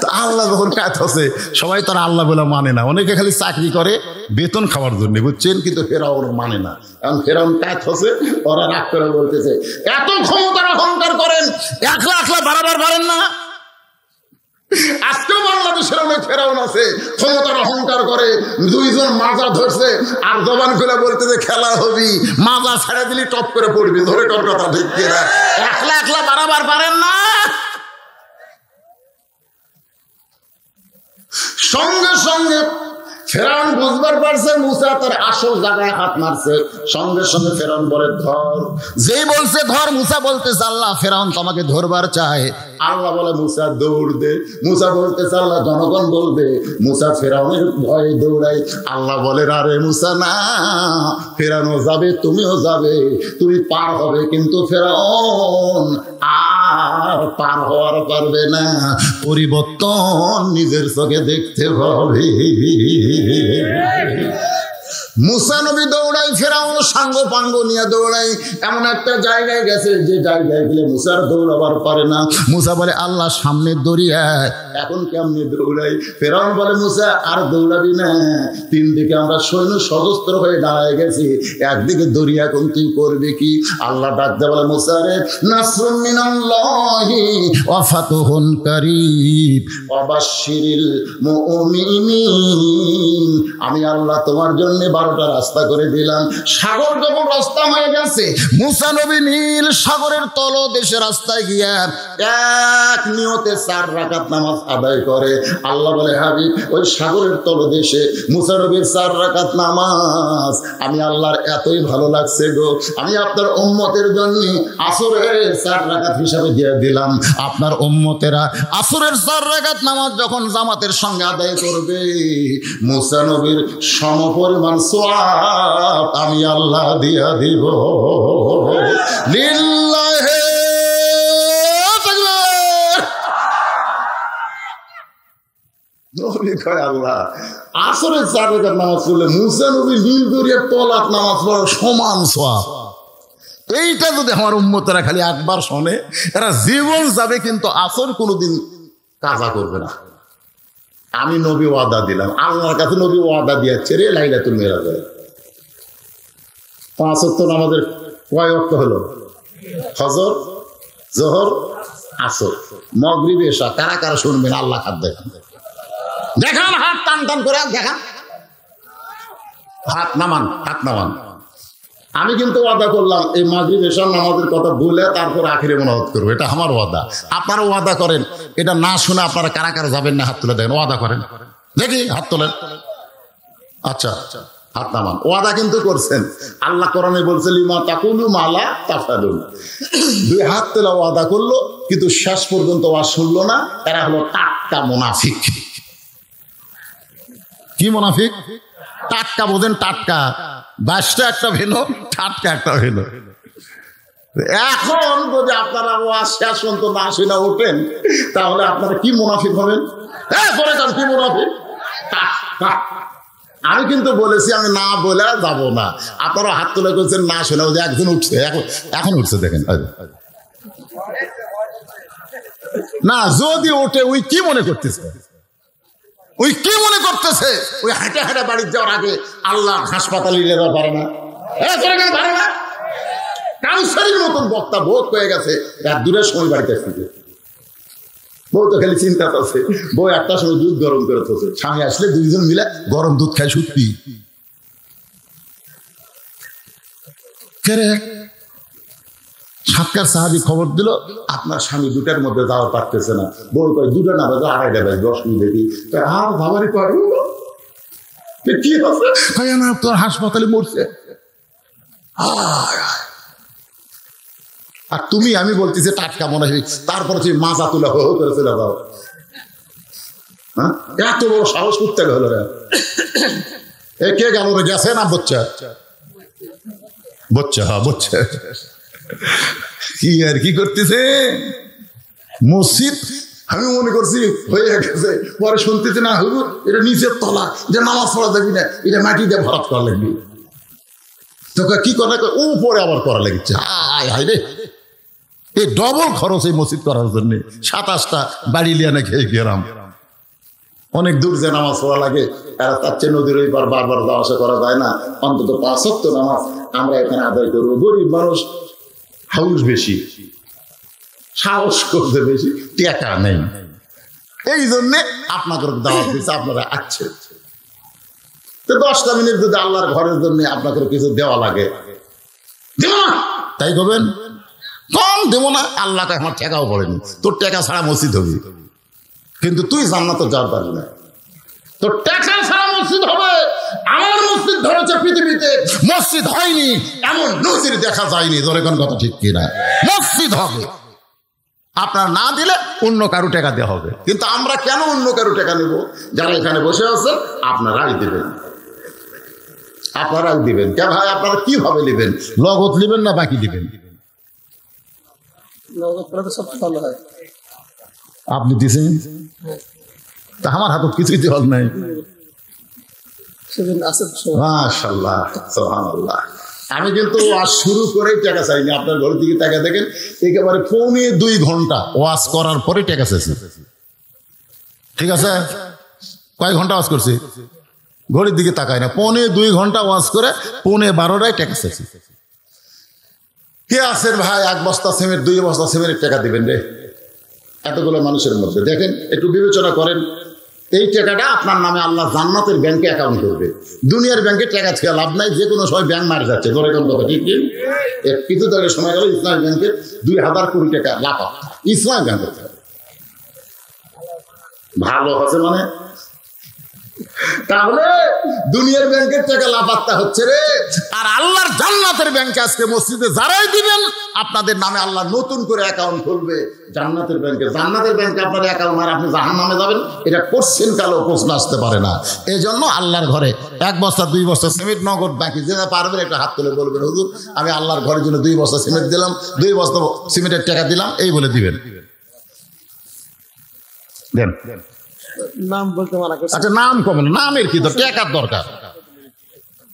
Speaker 1: তো আল্লাহ যখন কাজ হচ্ছে, সবাই তারা আল্লাহ বলে মানে না। অনেকে খালি চাকরি করে বেতন খাওয়ার জন্য, বুঝছেন? কিন্তু ফেরাউন মানে না। কারণ ফেরাউন কাজ হচ্ছে, ওরা রাগ করে বলতেছে, এত ক্ষমতার অহংকার করেন, একলা একলা বাড়াবার পারেন না? আজকেও বাংলাদেশের অনেক ফেরাউন আছে, ক্ষমতার অহংকার করে, 2 জন মাজা ধরছে আর জবান খুলে বলতেছে খেলা হবি, মাজা ছেড়ে দিলি টপ করে পড়বি। ধরে তোর কথা ঠিক কিনা? একলা একলা বাড়াবার পারেন না। সঙ্গে সঙ্গে ফেরাউন বুঝবার পারছে মুসা তার আসল জায়গায় হাত মারছে। সঙ্গে সঙ্গে ফেরাউন বলে ধর। যেই বলছে ধর, মুসা বলতেছে আল্লাহ ফেরাউন তোমাকে ধরবার চায়। আল্লাহ বলে মুসা দৌড় দে। মুসা বলতেছে আল্লাহ জনগণ বলবে। মুসা ফেরাউনের ভয়ে দৌড়ায়। আল্লাহ বলে আরে মুসা না, ফেরাউনও যাবে, তুমিও যাবে, তুমি পার হবে, কিন্তু ফেরাউন আর পার হওয়ার পারবে না। পরিবর্তন নিজের চোখে দেখতে হবে। মুসা নবী দৌড়াই, ফেরাউন সাঙ্গ পাঙ্গ নিয়ে দৌড়াই, এমন একটা জায়গায় গেছে যে জায়গায় গেলে মুসার দৌড়াবার পারে না। মুসা বলে আল্লাহ সামনে দৌড়িয়া, এখন কেমনি দৌড়াই? ফেরাউন বলে মুসা আর দৌড়াবি না, তিন দিকে আমরা সৈন্য সশস্ত্র হয়ে দাঁড়ায় গেছি, একদিকে দৌড়িয়া এখন তুই করবি কি? আল্লাহ ডাকতে বলে মুসা রে, নাসরুম মিনাল্লাহি ওয়া ফাতহুন কারীব ওয়া বাশশিরিল মুমিনিন। আমি আল্লাহ তোমার জন্য 12টা রাস্তা করে দিলাম। সাগর যখন রাস্তা হয়ে গেছে, মুসা নবী নীল সাগরের তলদেশে রাস্তায় গিয়া এক নিয়তে 4 রাকাত নামাজ আদায় করে। আল্লাহ বলে হাবিব, ওই সাগরের তলদেশে মুসা নবীর 4 রাকাত নামাজ আমি আল্লাহর এতই ভালো লাগছে গো, আমি আপনার উম্মতের জন্য আসরের 4 রাকাত হিসাবে দিয়ে দিলাম। আপনার উম্মতেরা আসরের 4 রাকাত নামাজ যখন জামাতের সঙ্গে আদায় করবে, মুসা নবীর সমপরিমাণ সওয়াব আমি আল্লাহ দিয়া দিব। লিল্লাহি তাকবীর। নবী কয় আল্লাহ আসরের 4 রাকাত নামাজ পড়লে মুসা নবী নীল দরিয়ার তলাত নামাজ পড়ার সমান সওয়াব। এইটা যদি আমার উম্মতেরা খালি একবার শোনে, এরা জীবন যাবে কিন্তু আসর কোনোদিন কাজা করবে না। আমি নবী ওয়াদা দিলাম, আল্লাহর কাছে নবী ওয়াদা দিয়েছে রে লাইলাতুল মিরাজে 5 ওয়াক্ত নামাজের কয় ওয়াক্ত হলো? ফজর, জোহর, আসর, মাগরিব, এশা। কারা কারা শুনবেন? আল্লাহ হাত দেখান, দেখান, হাত টান টান করে দেখান, হাত নামান, হাত নামান। আমি কিন্তু ওয়াদা করলাম এই মাগরিব এশার নামাজের কথা বলে তারপর আখিরে মোনাজাত করবো, এটা আমার ওয়াদা। আপনারা ওয়াদা করেন, এটা না শুনে আপনারা কারা কারা যাবেন না হাত তুলে দেখেন, ওয়াদা করেন দেখি, হাত তোলেন। আচ্ছা হাত নামান, ওয়াদা কিন্তু করছেন। আল্লাহ কোরআনে বলছে লিমা তাকুলু মালা তাফালুন। 2 হাত তোলা ওয়াদা করলো কিন্তু শেষ পর্যন্ত ওয়াজ শুনলো না। এরা হলো টাটকা মুনাফিক। কি মুনাফিক? টাটকা বোঝেন? টাটকা 22টা একটা ভিন্ন, টাটকা একটা ভিন্ন। এখন যদি আপনারা ওয়াজ শেষ পর্যন্ত না শুনে ওঠেন, তাহলে আপনারা কি মুনাফিক হবেন? কি মুনাফিক? আমি কিন্তু বলেছি আমি না বলে যাবো না। আপনারা হাত তুলে করছেন না শুনে, যে একজন উঠছে, এখন উঠছে দেখেন না। যদি ওঠে ওই কি মনে করতেছে? ওই কি মনে করতেছে? ওই হাঁটে হাঁটে বাড়ি যাওয়ার আগে আল্লাহ হাসপাতালে নিয়ে পারে না, পারে না। কাউসারির মতন বক্তা বোধ হয়ে গেছে, এক দূরের সময় বাড়িতে আসতে। বউ তো খালি চিন্তা করছে, বউ একটা সময় দুধ গরম করে থাকছে, স্বামী আসলে 2 জন মিলে গরম দুধ খায়। সত্যি সাতকার সাহাবী খবর দিল আপনার স্বামী 2টার মধ্যে যাওয়া পারতেছে না। বউ কয় 2টা না বাজে 2:30 বাজে 10 মিনিট দেখি। আর ভাবারই কয় কি আছে? না তোর হাসপাতালে মরছে। আর তুমি, আমি বলতেছি টাটকা মনে হয়, তারপরে তুমি মাজা তুলে হো করে চলে যাও। হ্যাঁ, এত বড় সাহস করতে হলো রে। এ কে গেল রে? গেছে না বাচ্চা? বাচ্চা, হ্যাঁ বাচ্চা। কি আর কি করতেছে মসজিদ? আমি মনে করছি হয়ে গেছে, পরে শুনতেছি না হুজুর এটা নিচের তলা, যে নামাজ পড়া যাবি না, এটা মাটি দিয়ে ভরাট করা লাগবে। তোকে কি করা? ও পরে আবার করা লেগেছে। হাই রে, এই ডবল খরচ এই মসজিদ করার জন্য। 27টা বাড়ি লিয়ে না খেয়ে গেলাম। অনেক দূর যে নামাজ পড়া লাগে, তার চেয়ে নদীর ওই পার বারবার যাওয়া আসা করা যায় না। অন্তত 5 ওয়াক্ত নামাজ আমরা এখানে আদায় করবো। গরিব মানুষ, হাউস বেশি, সাহস করতে বেশি, টাকা নেই, এই জন্যে আপনাদের দাওয়াত দিচ্ছে, আপনারা আসছেন। তো 10টা মিনিট যদি আল্লাহর ঘরের জন্য আপনাদের কিছু দেওয়া লাগে, দেব না তাই করবেন? কম দেবো না। আল্লাহকে আমার টাকাও পড়েনি, তোর টাকা ছাড়া মসজিদ হবে, কিন্তু তুই জান্নাতে যাওয়ার পারবি না। তোর টাকা ছাড়া মসজিদ হবে। আমার মসজিদ ধরেছে পৃথিবীতে মসজিদ হয়নি এমন নজির দেখা যায়নি। ধরে কোন কথা ঠিক কিনা? মসজিদ হবে, আপনার না দিলে অন্য কারো টাকা দেওয়া হবে। কিন্তু আমরা কেন অন্য কারো টাকা নেব? যারা এখানে বসে আছেন আপনারাই দিবেন, আপনারাই দিবেন। কে ভাই আপনারা কিভাবে নেবেন? নগদ নেবেন না বাকি দিবেন? আপনি দিছেন, তা আমার হাতত কিছুই দেওয়ার নাই। মাশাআল্লাহ সুবহানাল্লাহ। আমি কিন্তু ওয়াজ শুরু করেই টাকা চাইনি, আপনার ঘরের দিকে টাকা দেখেন, একেবারে 2.25 ঘন্টা ওয়াজ করার পরে টাকা চাইছি। ঠিক আছে, কয় ঘন্টা ওয়াজ করছি ঘড়ির দিকে তাকাই না, 2.25 ঘন্টা ওয়াজ করে 12:15 টাকা চাইছি। কে আছেন ভাই 1 বস্তা সিমেন্ট 2 বস্তা সিমেন্টের টাকা দিবেন রে এতগুলো মানুষের মধ্যে? দেখেন, একটু বিবেচনা করেন, এই টাকাটা আপনার নামে আল্লাহ জান্নাতের ব্যাংকে অ্যাকাউন্ট করবে। দুনিয়ার ব্যাংকে টাকা থেকে লাভ নাই, যে কোনো সময় ব্যাংক মার যাচ্ছে। ধরে কোন কথা ঠিক নেই, কিছু ধরে সময় গেল ইসলামী ব্যাংকে 2000 কোটি টাকা লাভ, ইসলামী ব্যাংক ভালো আছে মানে। তাহলে দুনিয়ার ব্যাংকের টাকা লাফাত্তা হচ্ছে রে, আর আল্লাহর জান্নাতের ব্যাংকে আজকে মসজিদে যারাই দিবেন আপনাদের নামে আল্লাহ নতুন করে অ্যাকাউন্ট খুলবে জান্নাতের ব্যাংকে। জান্নাতের ব্যাংকে আপনার অ্যাকাউন্ট আর আপনি জাহান্নামে যাবেন, এটা কোশ্চেন কালেও প্রশ্ন আসতে পারে না। এই জন্য আল্লাহর ঘরে 1 বস্তা 2 বস্তা সিমেন্ট নগদ বাকি যেটা পারবেন একটা হাত তুলে বলবেন, হুজুর আমি আল্লাহর ঘরের জন্য 2 বস্তা সিমেন্ট দিলাম, 2 বস্তা সিমেন্টের টাকা দিলাম, এই বলে দিবেন। দেন
Speaker 2: নাম বলতে মানা করছে।
Speaker 1: আচ্ছা, নাম কমন, নামের কি টাকার দরকার,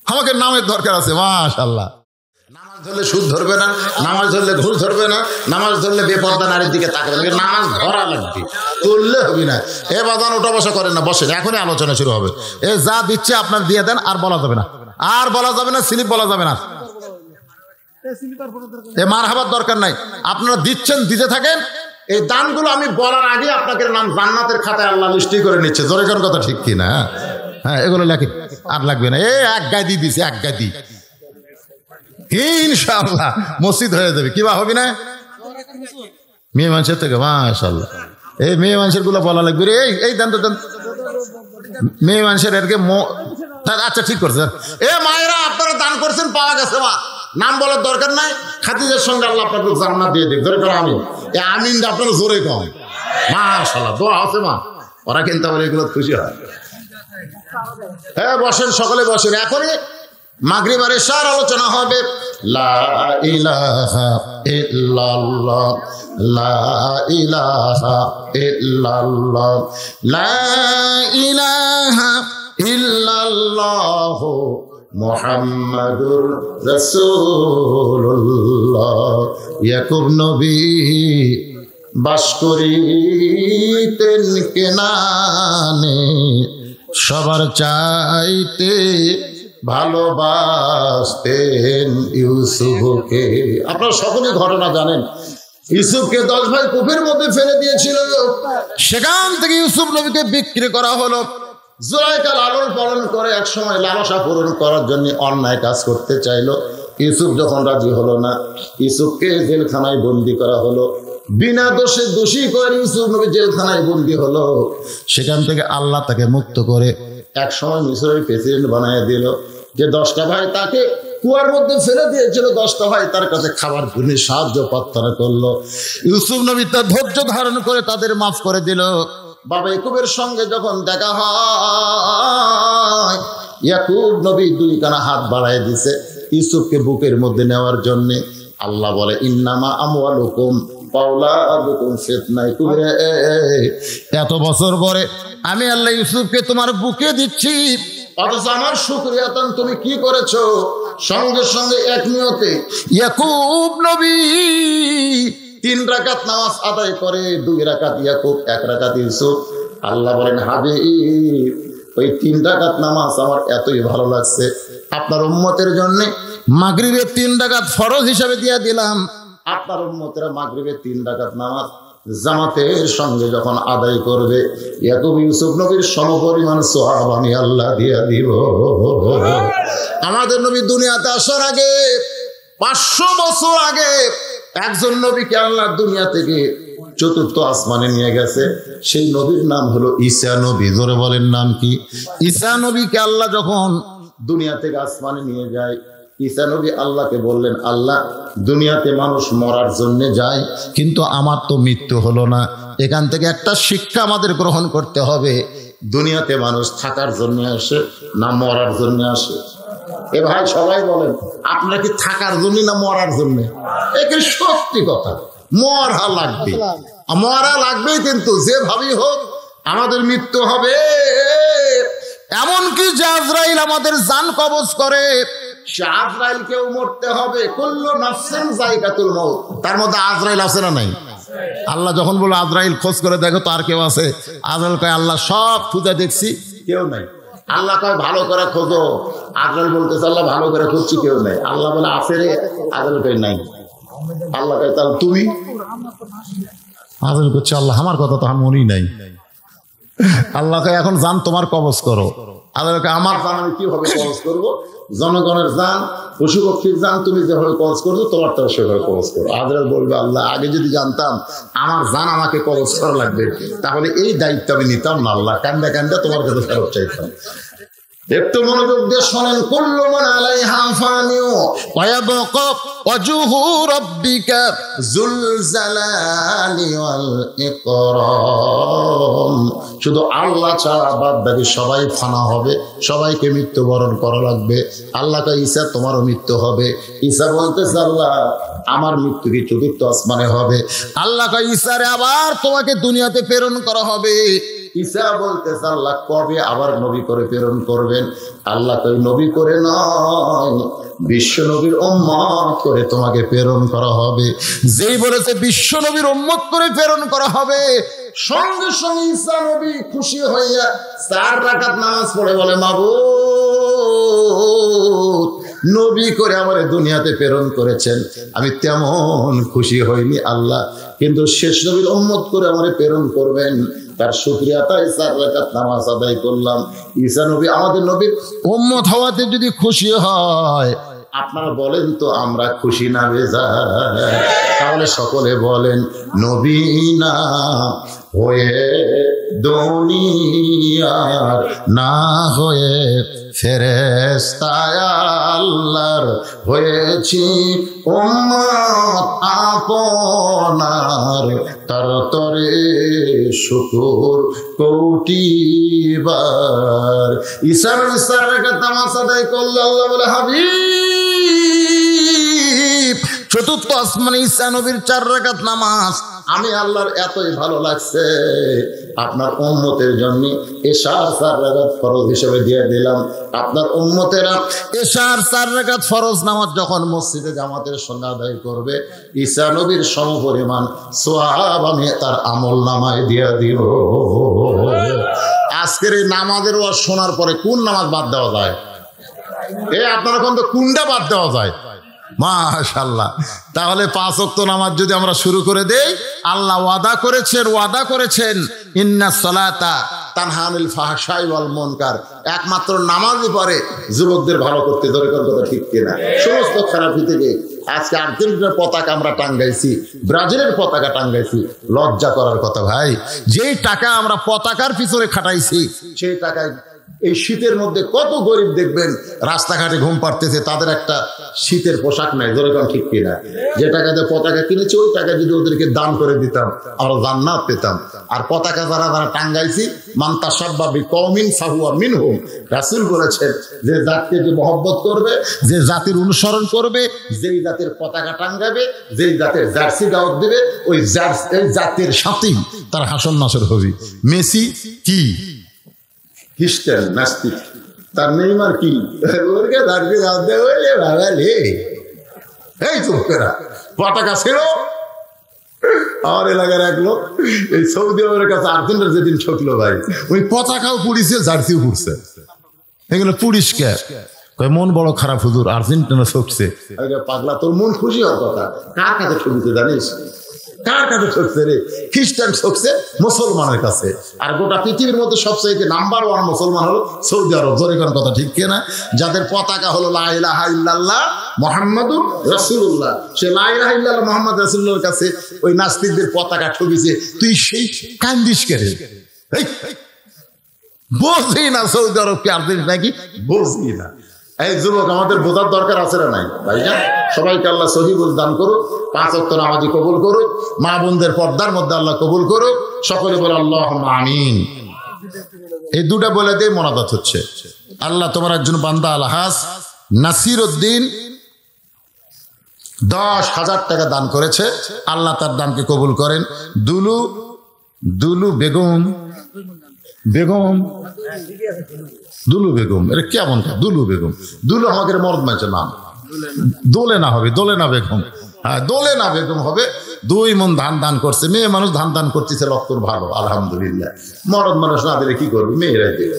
Speaker 1: আমাকে নামের দরকার আছে। মাশাআল্লাহ, নামাজ ধরলে সুদ ধরবে না, নামাজ ধরলে ঘুষ ধরবে না, নামাজ ধরলে বেপর্দা নারীর দিকে তাকাবে না, নামাজ ধরা লাগবে, তুললে হবে না। এ বাজান ওটা বসা করেন না, বসেন, এখনই আলোচনা শুরু হবে। এ যা দিচ্ছে আপনার দিয়ে দেন, আর বলা যাবে না, আর বলা যাবে না, স্লিপ বলা যাবে না, এ মারহাবার দরকার নাই। আপনারা দিচ্ছেন, দিতে থাকেন। এই দানগুলো আমি বলার আগে আপনাকে নাম জান্নাতের খাতায় আল্লাহ লিস্টি করে নিচ্ছে। জোরে কোন কথা ঠিক কি না? হ্যাঁ, এগুলো লেখে আর লাগবে না। এই 1 গাদি দিছে, 1 গাদি, ইনশাআল্লাহ মসজিদ হয়ে যাবে। কিবা হবে না মেয়ে মানুষের থেকে? মাশাআল্লাহ, এই মেয়ে মানুষের গুলো বলা লাগবে রে। এই দেন তো দেন, মেয়ে মানুষের এরকে। আচ্ছা ঠিক করছে। এ মায়েরা আপনারা দান করছেন, পাওয়া গেছে, মা নাম বলার দরকার নাই। খাদিজার সঙ্গে আল্লাহ আপনাকে জান্নাত দিয়ে দিক। ধরে আমি আমিন আপনারা জোরে কম। মাশাআল্লাহ, দোয়া আছে মা, ওরা কিন্তু আবার এগুলো খুশি হয়। হ্যাঁ বসেন, সকলে বসেন। এখনই মাগরিব আর ইশার আলোচনা হবে। লা ইলাহা ইল্লাল্লাহ, লা ইলাহা ইল্লাল্লাহ, লা ইলাহা ইল্লাল্লাহ মুহাম্মাদুর রাসূলুল্লাহ। ইয়াকুব নবী বাস করিতেন কেনানে, সবার চাইতে ভালোবাসতেন ইউসুফকে। আপনারা সকলেই ঘটনা জানেন, ইউসুফকে 10 ভাই কূপের মধ্যে ফেলে দিয়েছিল, সেখান থেকে ইউসুফ নবীকে বিক্রি করা হলো। জুলাইখা লালন পালন করে এক সময় লালসা পূরণ করার জন্য অন্যায় কাজ করতে চাইলো। ইউসুফ যখন রাজি হলো না, ইউসুফকে জেলখানায় বন্দি করা হলো। বিনা দোষে দোষী করে ইউসুফ নবী জেলখানায় বন্দি হলো। সেখান থেকে আল্লাহ তাকে মুক্ত করে এক সময় মিশরের প্রেসিডেন্ট বানিয়ে দিল। যে 10টা ভাই তাকে কুয়ার মধ্যে ফেলে দিয়েছিল, 10টা ভাই তার কাছে খাবার জন্য সাহায্য প্রার্থনা করলো। ইউসুফ নবী তার ধৈর্য ধারণ করে তাদের মাফ করে দিল। বাবা ইয়াকুবের সঙ্গে যখন দেখা হয়, ইয়াকুব নবী 2 কানা হাত বাড়ায় দিছে ইউসুফকে বুকের মধ্যে নেওয়ার জন্য। আল্লাহ বলে, ইন্নামা আমওয়ালুকুম আওলাদুকুম ফিতনা। এত বছর পরে আমি আল্লাহ ইউসুফকে তোমার বুকে দিচ্ছি, অথচ আমার শুকরিয়া তুমি কি করেছো? সঙ্গে সঙ্গে এক নিয়তে ইয়াকুব নবী 3 রাকাত নামাজ আদায় করে, 2 রাকাত ইয়াকুব, 1 রাকাত ইউসুফ। আল্লাহ বলেন, হাবিব ওই 3 রাকাত নামাজ আমার এতই ভালো লাগছে, আপনার উম্মতের জন্য মাগরিবে 3 রাকাত ফরজ হিসাবে দিয়ে দিলাম। আপনার উম্মতেরা মাগরিবে 3 রাকাত নামাজ জামাতের সঙ্গে যখন আদায় করবে, ইয়াকুব ইউসুফ নবীর সমপরিমাণ সওয়াব আমি আল্লাহ দিয়ে দিব। আমাদের নবী দুনিয়াতে আসার আগে 500 বছর আগে একজন নবীকে আল্লাহ দুনিয়া থেকে 4র্থ আসমানে নিয়ে গেছে। সেই নবীর নাম হলো ঈসা নবী। জোরে বলেন নাম কি? ঈসা নবীকে আল্লাহ যখন দুনিয়া থেকে আসমানে নিয়ে যায়, ঈসা নবী আল্লাহকে বললেন, আল্লাহ দুনিয়াতে মানুষ মরার জন্য যায়, কিন্তু আমার তো মৃত্যু হলো না। এখান থেকে একটা শিক্ষা আমাদের গ্রহণ করতে হবে, দুনিয়াতে মানুষ থাকার জন্য আসে না মরার জন্য আসে? এ ভাই সবাই বলেন, আপনারা কি থাকার জন্য না মরার জন্য? একে সত্যি কথা, মরা লাগবে, মরা লাগবে, কিন্তু যেভাবেই হোক আমাদের মৃত্যু হবে। এমনকি যে আজরাইল আমাদের জান কবজ করে, সে আজরাইলকেও মরতে হবে। কুল্লু নাফসিন যায়কাতুল মাউত, তার মধ্যে আজরাইল আছে না নাই? আল্লাহ যখন বলে আজরাইল খোঁজ করে দেখো তো আর কেউ আছে, আজরাইল কয় আল্লাহ সব খুঁজে দেখছি কেউ নাই। আল্লাহ কয় ভালো করে খোঁজো, আজরাইল বলতেছে আল্লাহ ভালো করে খুঁজছি কেউ নাই। আল্লাহ বলে আছে রে, আজরাইল কয় নাই। আল্লাহ কয় তাহলে তুমি? আজরাইল করছে আল্লাহ আমার কথা তো আমার মনেই নাই। আল্লাহ কয় এখন জান তোমার কবজ করো। আল্লাহ কয় আমার জান আমি কিভাবে কবজ করবো? জনগণের জান, পশু পক্ষীর জান তুমি যেভাবে কবজ করছো তোমারটাও সেভাবে কবজ করো। আজরাইল বলবে আল্লাহ আগে যদি জানতাম আমার জান আমাকে কবজ করা লাগবে তাহলে এই দায়িত্ব আমি নিতাম না। আল্লাহ কান্দা কান্দা তোমার কাছে ফেরত চাইতাম। একটু মনোযোগ দিয়ে শোনেন। কুল্লু মান আলাইহা ফানিউ ওয়া ইয়াবকা ওয়াজহু রাব্বিকা যুল জালালি ওয়াল ইকরাম। শুধু আল্লাহ ছাড়া বাদ বাকি সবাই ফানা হবে, সবাইকে মৃত্যুবরণ করা লাগবে। আল্লাহ কয় ঈসা তোমারও মৃত্যু হবে। ঈসা বলতেছে আল্লাহ আমার মৃত্যু কি চতুর্থ আসমানে হবে? আল্লাহ কয় ঈসারে আবার তোমাকে দুনিয়াতে প্রেরণ করা হবে। ঈসা বলতেছে আল্লাহ কবে আবার নবী করে প্রেরণ করবেন? আল্লাহ কই নবী করে নয়, বিশ্ব নবীর উম্মত করে তোমাকে প্রেরণ করা হবে। যেই বলেছে বিশ্ব নবীর উম্মত করে প্রেরণ করা হবে, সঙ্গে সঙ্গে ঈসা নবী খুশি হইয়া 4 রাকাত নামাজ পড়ে বলে মাবুদ নবী করে আমার দুনিয়াতে প্রেরণ করেছেন, আমি তেমন খুশি হইনি আল্লাহ, কিন্তু শেষ নবীর উম্মত করে আমারে প্রেরণ করবেন, তার শুকরিয়া তাই 4 রাকাত নামাজ আদায় করলাম। ঈসা নবী আমাদের নবীর উম্মত হওয়াতে যদি খুশি হয়, আপনারা বলেন তো আমরা খুশি না বেজার? তাহলে সকলে বলেন নবী না হয়ে দুনিয়ার না হয়ে ফেরেশতা আল্লাহর হয়েছি উম্মত আপনার, তার তরে শুকর কোটিবার। ঈসার রাকাত নামাজ আদায় করলে আল্লাহ বলে হাবিব চতুর্থ আসমানে ঈসা নবীর 4 রাকাত নামাজ আমি আল্লাহর এতই ভালো লাগছে, আপনার উম্মতের জন্য এশার 4 রাকাত ফরজ হিসেবে দিয়ে দিলাম। আপনার উম্মতেরা এশার 4 রাকাত ফরজ নামাজ যখন মসজিদে জামাতের সঙ্গে আদায় করবে, ঈসা নবীর সমপরিমাণ সওয়াব আমি তার আমল নামায় দিয়ে দিব। আজকের এই নামাজের ওয়াজ শোনার পরে কোন নামাজ বাদ দেওয়া যায়? আপনারা কোন কোনটা বাদ দেওয়া যায়? মাশাআল্লাহ। তাহলে 5 ওয়াক্ত নামাজ যদি আমরা শুরু করে দেই, আল্লাহ ওয়াদা করেছেন ইন্নাস সালাতা তানহা আনিল ফাহশাই ওয়াল মুনকার, একমাত্র নামাজই পড়ে যুবকদের ভালো করতে। ধরে কথা ঠিক কিনা? সমস্ত খারাপি থেকে আজকে আর্জেন্টিনার পতাকা আমরা টাঙ্গাইছি, ব্রাজিলের পতাকা টাঙ্গাইছি, লজ্জা করার কথা ভাই। যেই টাকা আমরা পতাকার পিছনে খাটাইছি, সেই টাকায় এই শীতের মধ্যে কত গরিব দেখবেন রাস্তাঘাটে ঘুম পাড়তেছে, তাদের একটা শীতের পোশাক নাই। ধরে কোন ঠিক কিনা? যে টাকাতে পতাকা কিনেছি ওই টাকা যদি ওদেরকে দান করে দিতাম আমরা জান্নাত পেতাম। আর পতাকা যারা টাঙ্গাইছি মান তাশাব্বা বিকওমিন ফাহুয়া মিনহুম, রাসূল বলেছেন যে জাতিকে যে মহব্বত করবে, যে জাতির অনুসরণ করবে, যেই জাতির পতাকা টাঙ্গাবে, যেই জাতির জার্সি দাওয়াত দিবে, ওই জাতির সাথেই তার হাসন নাসর হবে। মেসি কি খ্রিস্টান নাস্তিক, তার নেইমার কি ওরকে দাঁড়িয়ে দাঁড়াতে হইলে ভাগালে এই চোখেরা পতাকা ছিল। আমার এলাকার এক লোক এই সৌদি আরবের কাছে আর্জেন্টিনার যেদিন ঠকলো ভাই, ওই পতাকাও পুড়িছে জার্সিও পুড়ছে। এগুলো পুড়িসকে মন বড় খারাপ হুজুর, আর্জেন্টিনা ঠকছে। পাগলা তোর মন খুশি হওয়ার কথা, কার কাছে ঠকছে জানিস? কার কাছে ঠকছে রে? খ্রিস্টান ঠকছে মুসলমানের কাছে। আর গোটা পৃথিবীর মধ্যে সবচেয়ে নাম্বার 1 মুসলমান হলো সৌদি আরব। ধরে কোন কথা ঠিক কিনা? যাদের পতাকা হলো লা ইলাহা ইল্লাল্লাহ মুহাম্মাদুর রাসূলুল্লাহ, সে লা ইলাহা ইল্লাল্লাহ মুহাম্মদ রাসূলুল্লাহর কাছে ওই নাস্তিকদের পতাকা ঠকিছে। তুই সেই কান্দিস করে বুঝি না সৌদি আরব কি আর্জেন্টিনা কি বুঝি না। এই যুবক আমাদের বোঝার দরকার আছে না নাই ভাইজান? সবাইকে আল্লাহ সহি বুঝ দান করুক, 5 ওয়াক্ত নামাজি কবুল করুক, মা বোনদের পর্দার মধ্যে আল্লাহ কবুল করুক। সকলে বলে আল্লাহুম্মা আমিন। এই দুটা বলে দিয়ে মোনাজাত হচ্ছে। আল্লাহ তোমার একজন বান্দা আলহাজ নাসির উদ্দিন 10,000 টাকা দান করেছে, আল্লাহ তার দানকে কবুল করেন। দুলু বেগম বেগম দুলু বেগম, এটা কেমন? দুলু বেগম, দুলু আমাকে মরদ মাইছে নাম। দোলে না হবে, দোলে না বেগম, হ্যাঁ দোলে না বেগম হবে। 2 মণ ধান দান করছে, মেয়ে মানুষ ধান দান করতেছে, রক্তর ভালো আলহামদুলিল্লাহ। মরদ মানুষ না দিলে কি করবে, মেয়েরাই দেবে।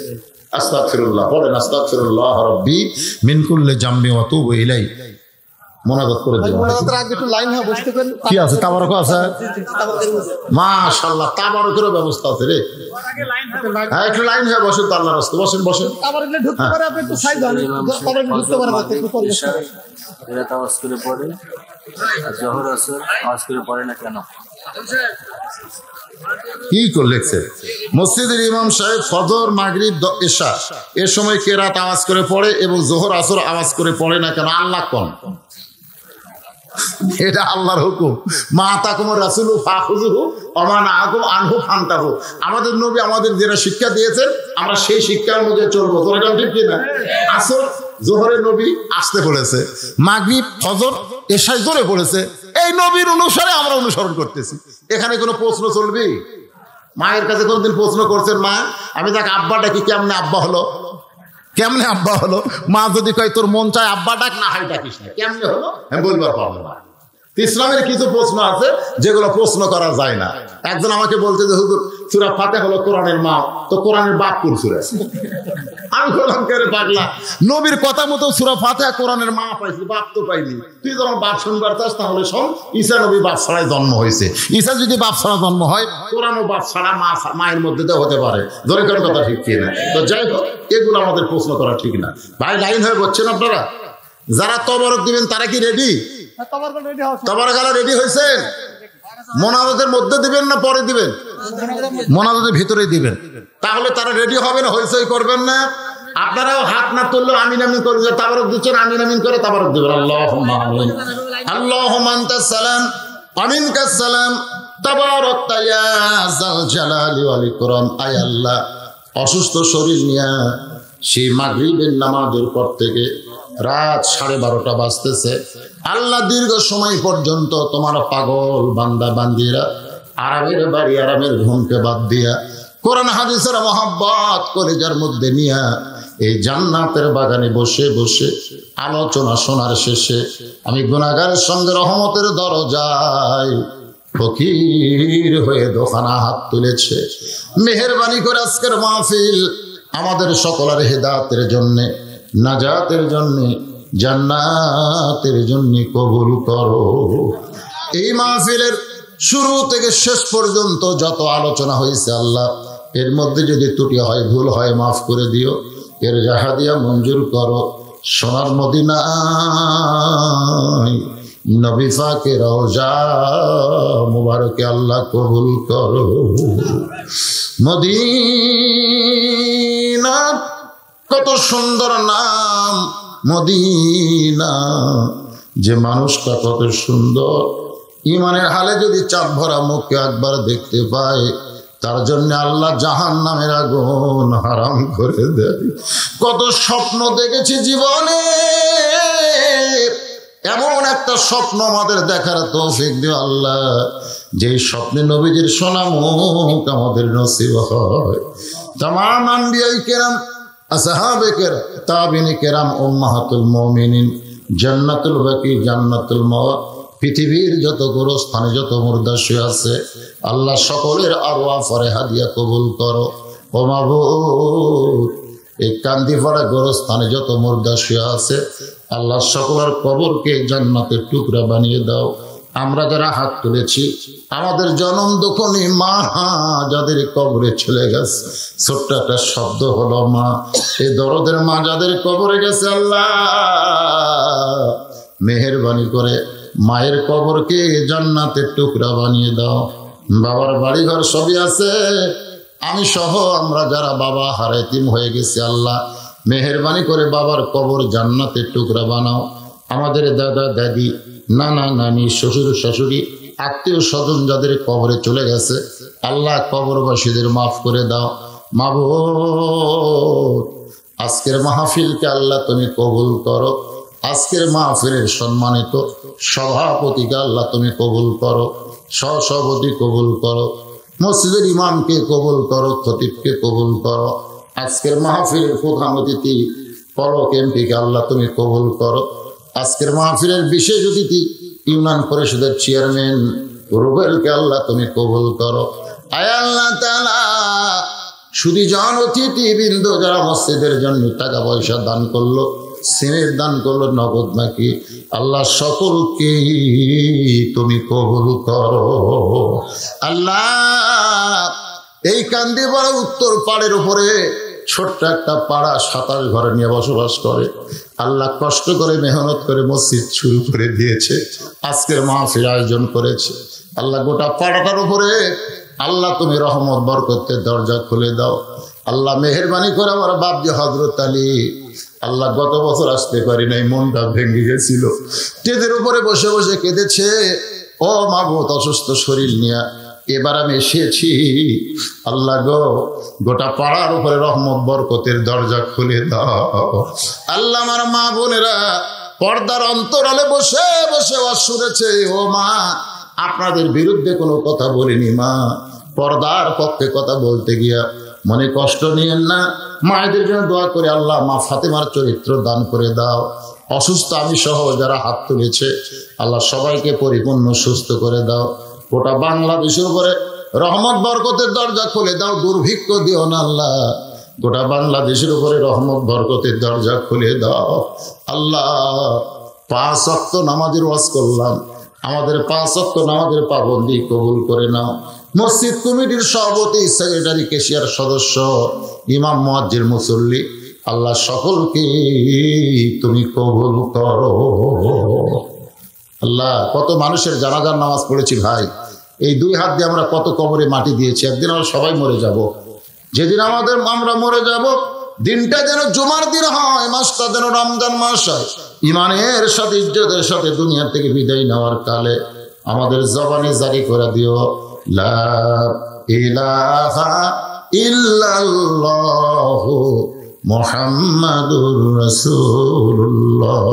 Speaker 1: আস্তাগফিরুল্লাহ পড়েন, আস্তাগফিরুল্লাহ রাব্বি মিন কুল্লি জামবি ওয়া তুবু ইলাই। মোনাজাত করে দেব।
Speaker 2: মোনাজাতের আগে একটু লাইন হয়ে বসতে পারেন।
Speaker 1: কি আছে? তাবারক আছে, মাশাআল্লাহ, তাবারকেরও ব্যবস্থা আছে রে। হ্যাঁ একটু লাইন হয়ে বসেন তো আল্লাহর রাস্তায়, বসেন বসেন।
Speaker 2: তাবারকলে ঢুকতে পারে, আপনি একটু সাইড হন, তাবারকলে ঢুকতে পারে না, একটু পরিবেশ করেন।
Speaker 3: এরা আওয়াজ করে পড়ে, আর জহর আসর আওয়াজ করে পড়ে না কেন?
Speaker 1: কি করে লেখছে? মসজিদের ইমাম সাহেব ফজর মাগরিব এশা এর সময় কেরাত আওয়াজ করে পড়ে এবং জোহর আসর আওয়াজ করে পড়ে না কেন? আল্লাহ কোন? এটা আল্লাহর হুকুম। মা তাকুমুর রাসূলু ফাখুযুহু ওয়া মা নাহাকুম আনহু ফান্তাহু। আমাদের নবী আমাদের যেটা শিক্ষা দিয়েছেন আমরা সেই শিক্ষার মধ্যে চলবো। তোরা এটা ঠিক কি না? আসর জোহরে নবী আসতে বলেছে, মাগরিব ফজর এশায় জোরে পড়েছে, এই নবীর অনুসারে আমরা অনুসরণ করতেছি। এখানে কোনো প্রশ্ন চলবে? মায়ের কাছে কোনদিন প্রশ্ন করছেন, মা আমি তাকে আব্বা ডাকি, কেমনে আব্বা হলো? কেমনে আব্বা হলো? মা যদি কয় তোর মন চায় আব্বা ডাক, না হয় ডাকিস না, কেমনে হলো আমি বলবার পারবো না। ইসলামের কিছু প্রশ্ন আছে যেগুলো প্রশ্ন করা যায় না। একজন আমাকে বলছে যে হুজুর সূরা ফাতিহা হলো কোরআনের মা, তো কোরআনের বাপ কোন সূরা? আমি বললাম কে রে পাগলা, নবীর কথা মতো সূরা ফাতিহা কোরআনের মা পাইছি, বাপ তো পাইনি। তুই যখন বাপ শুনবার চাস তাহলে শোন, ঈসা নবী বাপ ছাড়াই জন্ম হয়েছে। ঈসা যদি বাপ ছাড়া জন্ম হয়, কোরআনও বাপ ছাড়া মায়ের মধ্যে তো হতে পারে। ধরে কোন কথা ঠিক কি না? তো যাই হোক, এগুলো আমাদের প্রশ্ন করা ঠিক না। ভাই লাইন হয়ে বলছেন আপনারা? যারা তবরক দিবেন তারা কি রেডি? তবরকালা রেডি হয়েছেন? মোনাজাতের মধ্যে দিবেন না পরে দিবেন? মোনাজাতের ভিতরে দিবেন। তাহলে তারা রেডি হবে না, হইচই করবেন না। আপনারাও হাত না তুললে আমিন আমিন করে যে তাবারক দিচ্ছেন, আমিন আমিন করে তাবারক দিবেন। আল্লাহুম্মা আমিন, আল্লাহুম্মা আনতাস সালাম ওয়া মিনকাস সালাম, তাবারাকতা ইয়া যাল জালালি ওয়াল ইকরাম। আয় আল্লাহ, অসুস্থ শরীর নিয়ে সেই মাগরিবের নামাজের পর থেকে রাত 12:30 বাজতেছে, আল্লাহ দীর্ঘ সময় পর্যন্ত তোমার পাগল বান্দা বান্দিরা আরামের বাড়ি আরামের ঘুমকে বাদ দিয়া কোরআন হাদিসের মহব্বত কলিজার মধ্যে নিয়া এই জান্নাতের বাগানে বসে বসে আলোচনা শোনার শেষে আমি গুনাহগারের সঙ্গে রহমতের দরজায় ফকির হয়ে দোকানা হাত তুলেছে। মেহেরবানি করে আজকের মাহফিল আমাদের সকলের হেদায়েতের জন্যে, নাজাতের জন্যে, জান্নাতের জন্যে কবুল করো। এই মাহফিলের শুরু থেকে শেষ পর্যন্ত যত আলোচনা হয়েছে আল্লাহ, এর মধ্যে যদি ত্রুটি হয়, ভুল হয়, মাফ করে দিও। এর জাহাদিয়া মঞ্জুর করো। সোনার মদিনায় নবী পাকের রওজা মুবারকে আল্লাহ কবুল করো। মদিনা কত সুন্দর নাম, মদিনা যে মানুষটা কত সুন্দর। ইমানের হালে যদি চাঁদ ভরা মুখকে একবার দেখতে পায়, তার জন্য আল্লাহ জাহান্নামের আগুন হারাম করে দেয়। কত স্বপ্ন দেখেছি জীবনে, এমন একটা স্বপ্ন আমাদের দেখার তৌফিক দিও আল্লাহ, যে স্বপ্নে নবীজির সোনা মুখ আমাদের নসিব হয়। তামাম আম্বিয়ায়ে কেরাম, আসহাবে কেরাম, তাবিঈনে কেরাম, উম্মাহাতুল মুমিনিন, জান্নাতুল বাকি, জান্নাতুল মাওয়া, পৃথিবীর যত গোরস্থানে যত মুর্দা শুয়ে আছে আল্লাহ সকলের আরওয়াহ ফরেহা দিয়া কবুল করো। ও মাবুদ, এই কান্দিপাড়া গোরস্থানে যত মুর্দা শুয়ে আছে আল্লাহ সকলের কবরকে জান্নাতের টুকরা বানিয়ে দাও। আমরা যারা হাত তুলেছি, আমাদের জনম দুঃখনী মা যাদের কবরে চলে গেছে, ছোট্ট একটা শব্দ হলো মা, এই দরদের মা যাদের কবরে গেছে আল্লাহ মেহেরবানি করে মায়ের কবরকে জান্নাতের টুকরা বানিয়ে দাও। বাবার বাড়িঘর সবই আছে, আমি সহ আমরা যারা বাবা হারাইতিম হয়ে গেছি আল্লাহ মেহেরবানি করে বাবার কবর জান্নাতের টুকরা বানাও। আমাদের দাদা দাদি, নানা নানি, শ্বশুর শাশুড়ি, আত্মীয় স্বজন যাদের কবরে চলে গেছে আল্লাহ কবরবাসীদের মাফ করে দাও। মাবুদ, আজকের মাহফিলকে আল্লাহ তুমি কবুল করো। আজকের মাহফিলের সম্মানিত সভাপতিকে আল্লাহ তুমি কবুল করো, সহসভাপতি কবুল করো, মসজিদের ইমামকে কবুল করো, খতিবকে কবুল করো, আজকের মাহফিলের প্রধান অতিথি পলক এমপিকে আল্লাহ তুমি কবুল করো, আজকের মাহফিলের বিশেষ অতিথি ইউনিয়ন পরিষদের চেয়ারম্যান রুবেলকে আল্লাহ তুমি কবুল করো। আয় আল্লাহ তাআলা শুধু জন অতিথি বৃন্দ যারা মসজিদের জন্য টাকা পয়সা দান করলো, সিমের দান করলো, নগদ নাকি, আল্লাহ সকলকে তুমি কবুল করো। আল্লাহ এই কান্দিপাড়া উত্তর পাড়ের উপরে ছোট্ট একটা পাড়া 27 ঘর নিয়ে বসবাস করে, আল্লাহ কষ্ট করে মেহনত করে মসজিদ শুরু করে দিয়েছে, আজকের মাহফিল আয়োজন করেছে। আল্লাহ গোটা পাড়াটার উপরে আল্লাহ তুমি রহমত বরকতের দরজা খুলে দাও। আল্লাহ মেহেরবানি করে আমার বাপজি হযরত আলী, আল্লাহ গত বছর আসতে পারি নাই, মনটা ভেঙে গেছিল, স্টেজের উপরে বসে বসে কেঁদেছে, ও মাবুদ অসুস্থ শরীর নিয়ে এবার আমি এসেছি, আল্লাহ গো গোটা পাড়ার উপরে রহমত বরকতের দরজা খুলে দাও। আল্লাহ আমার মা বোনেরা পর্দার অন্তরালে বসে বসে ওয়াজ শুনেছে, ও মা আপনাদের বিরুদ্ধে কোনো কথা বলিনি মা, পর্দার পক্ষে কথা বলতে গিয়া মনে কষ্ট নিয়েন না, মায়েদের জন্য দোয়া করে আল্লাহ মা ফাতেমার চরিত্র দান করে দাও। অসুস্থ আমি সহ যারা হাত তুলেছে আল্লাহ সবাইকে পরিপূর্ণ সুস্থ করে দাও। গোটা বাংলাদেশের উপরে রহমত বরকতের দরজা খুলে দাও, দুর্ভিক্ষ দিও না আল্লাহ, গোটা বাংলাদেশের উপরে রহমত বরকতের দরজা খুলে দাও। আল্লাহ 5 ওয়াক্ত নামাজের ওয়াজ করলাম, আমাদের 5 ওয়াক্ত নামাজের পাবন্দি কবুল করে নাও। মসজিদ কমিটির সভাপতি, সেক্রেটারি, কেশিয়ার সদস্য, ইমাম, মুয়াজ্জিন, মুসল্লি, আল্লাহ সকলকে তুমি কবুল করো। আল্লাহ কত মানুষের জানাজার নামাজ পড়েছি ভাই, এই 2 হাত দিয়ে আমরা কত কবরে মাটি দিয়েছি, একদিন আমরা সবাই মরে যাব। যেদিন আমরা মরে যাব দিনটা যেন জুমার দিন হয়, মাসটা যেন রমজান মাস হয়, ইমানের সাথে ইজ্জতের সাথে দুনিয়া থেকে বিদায় নেওয়ার কালে আমাদের জবানে জারি করে দিও লা ইলাহা ইল্লাল্লাহু মুহাম্মাদুর রাসূলুল্লাহ।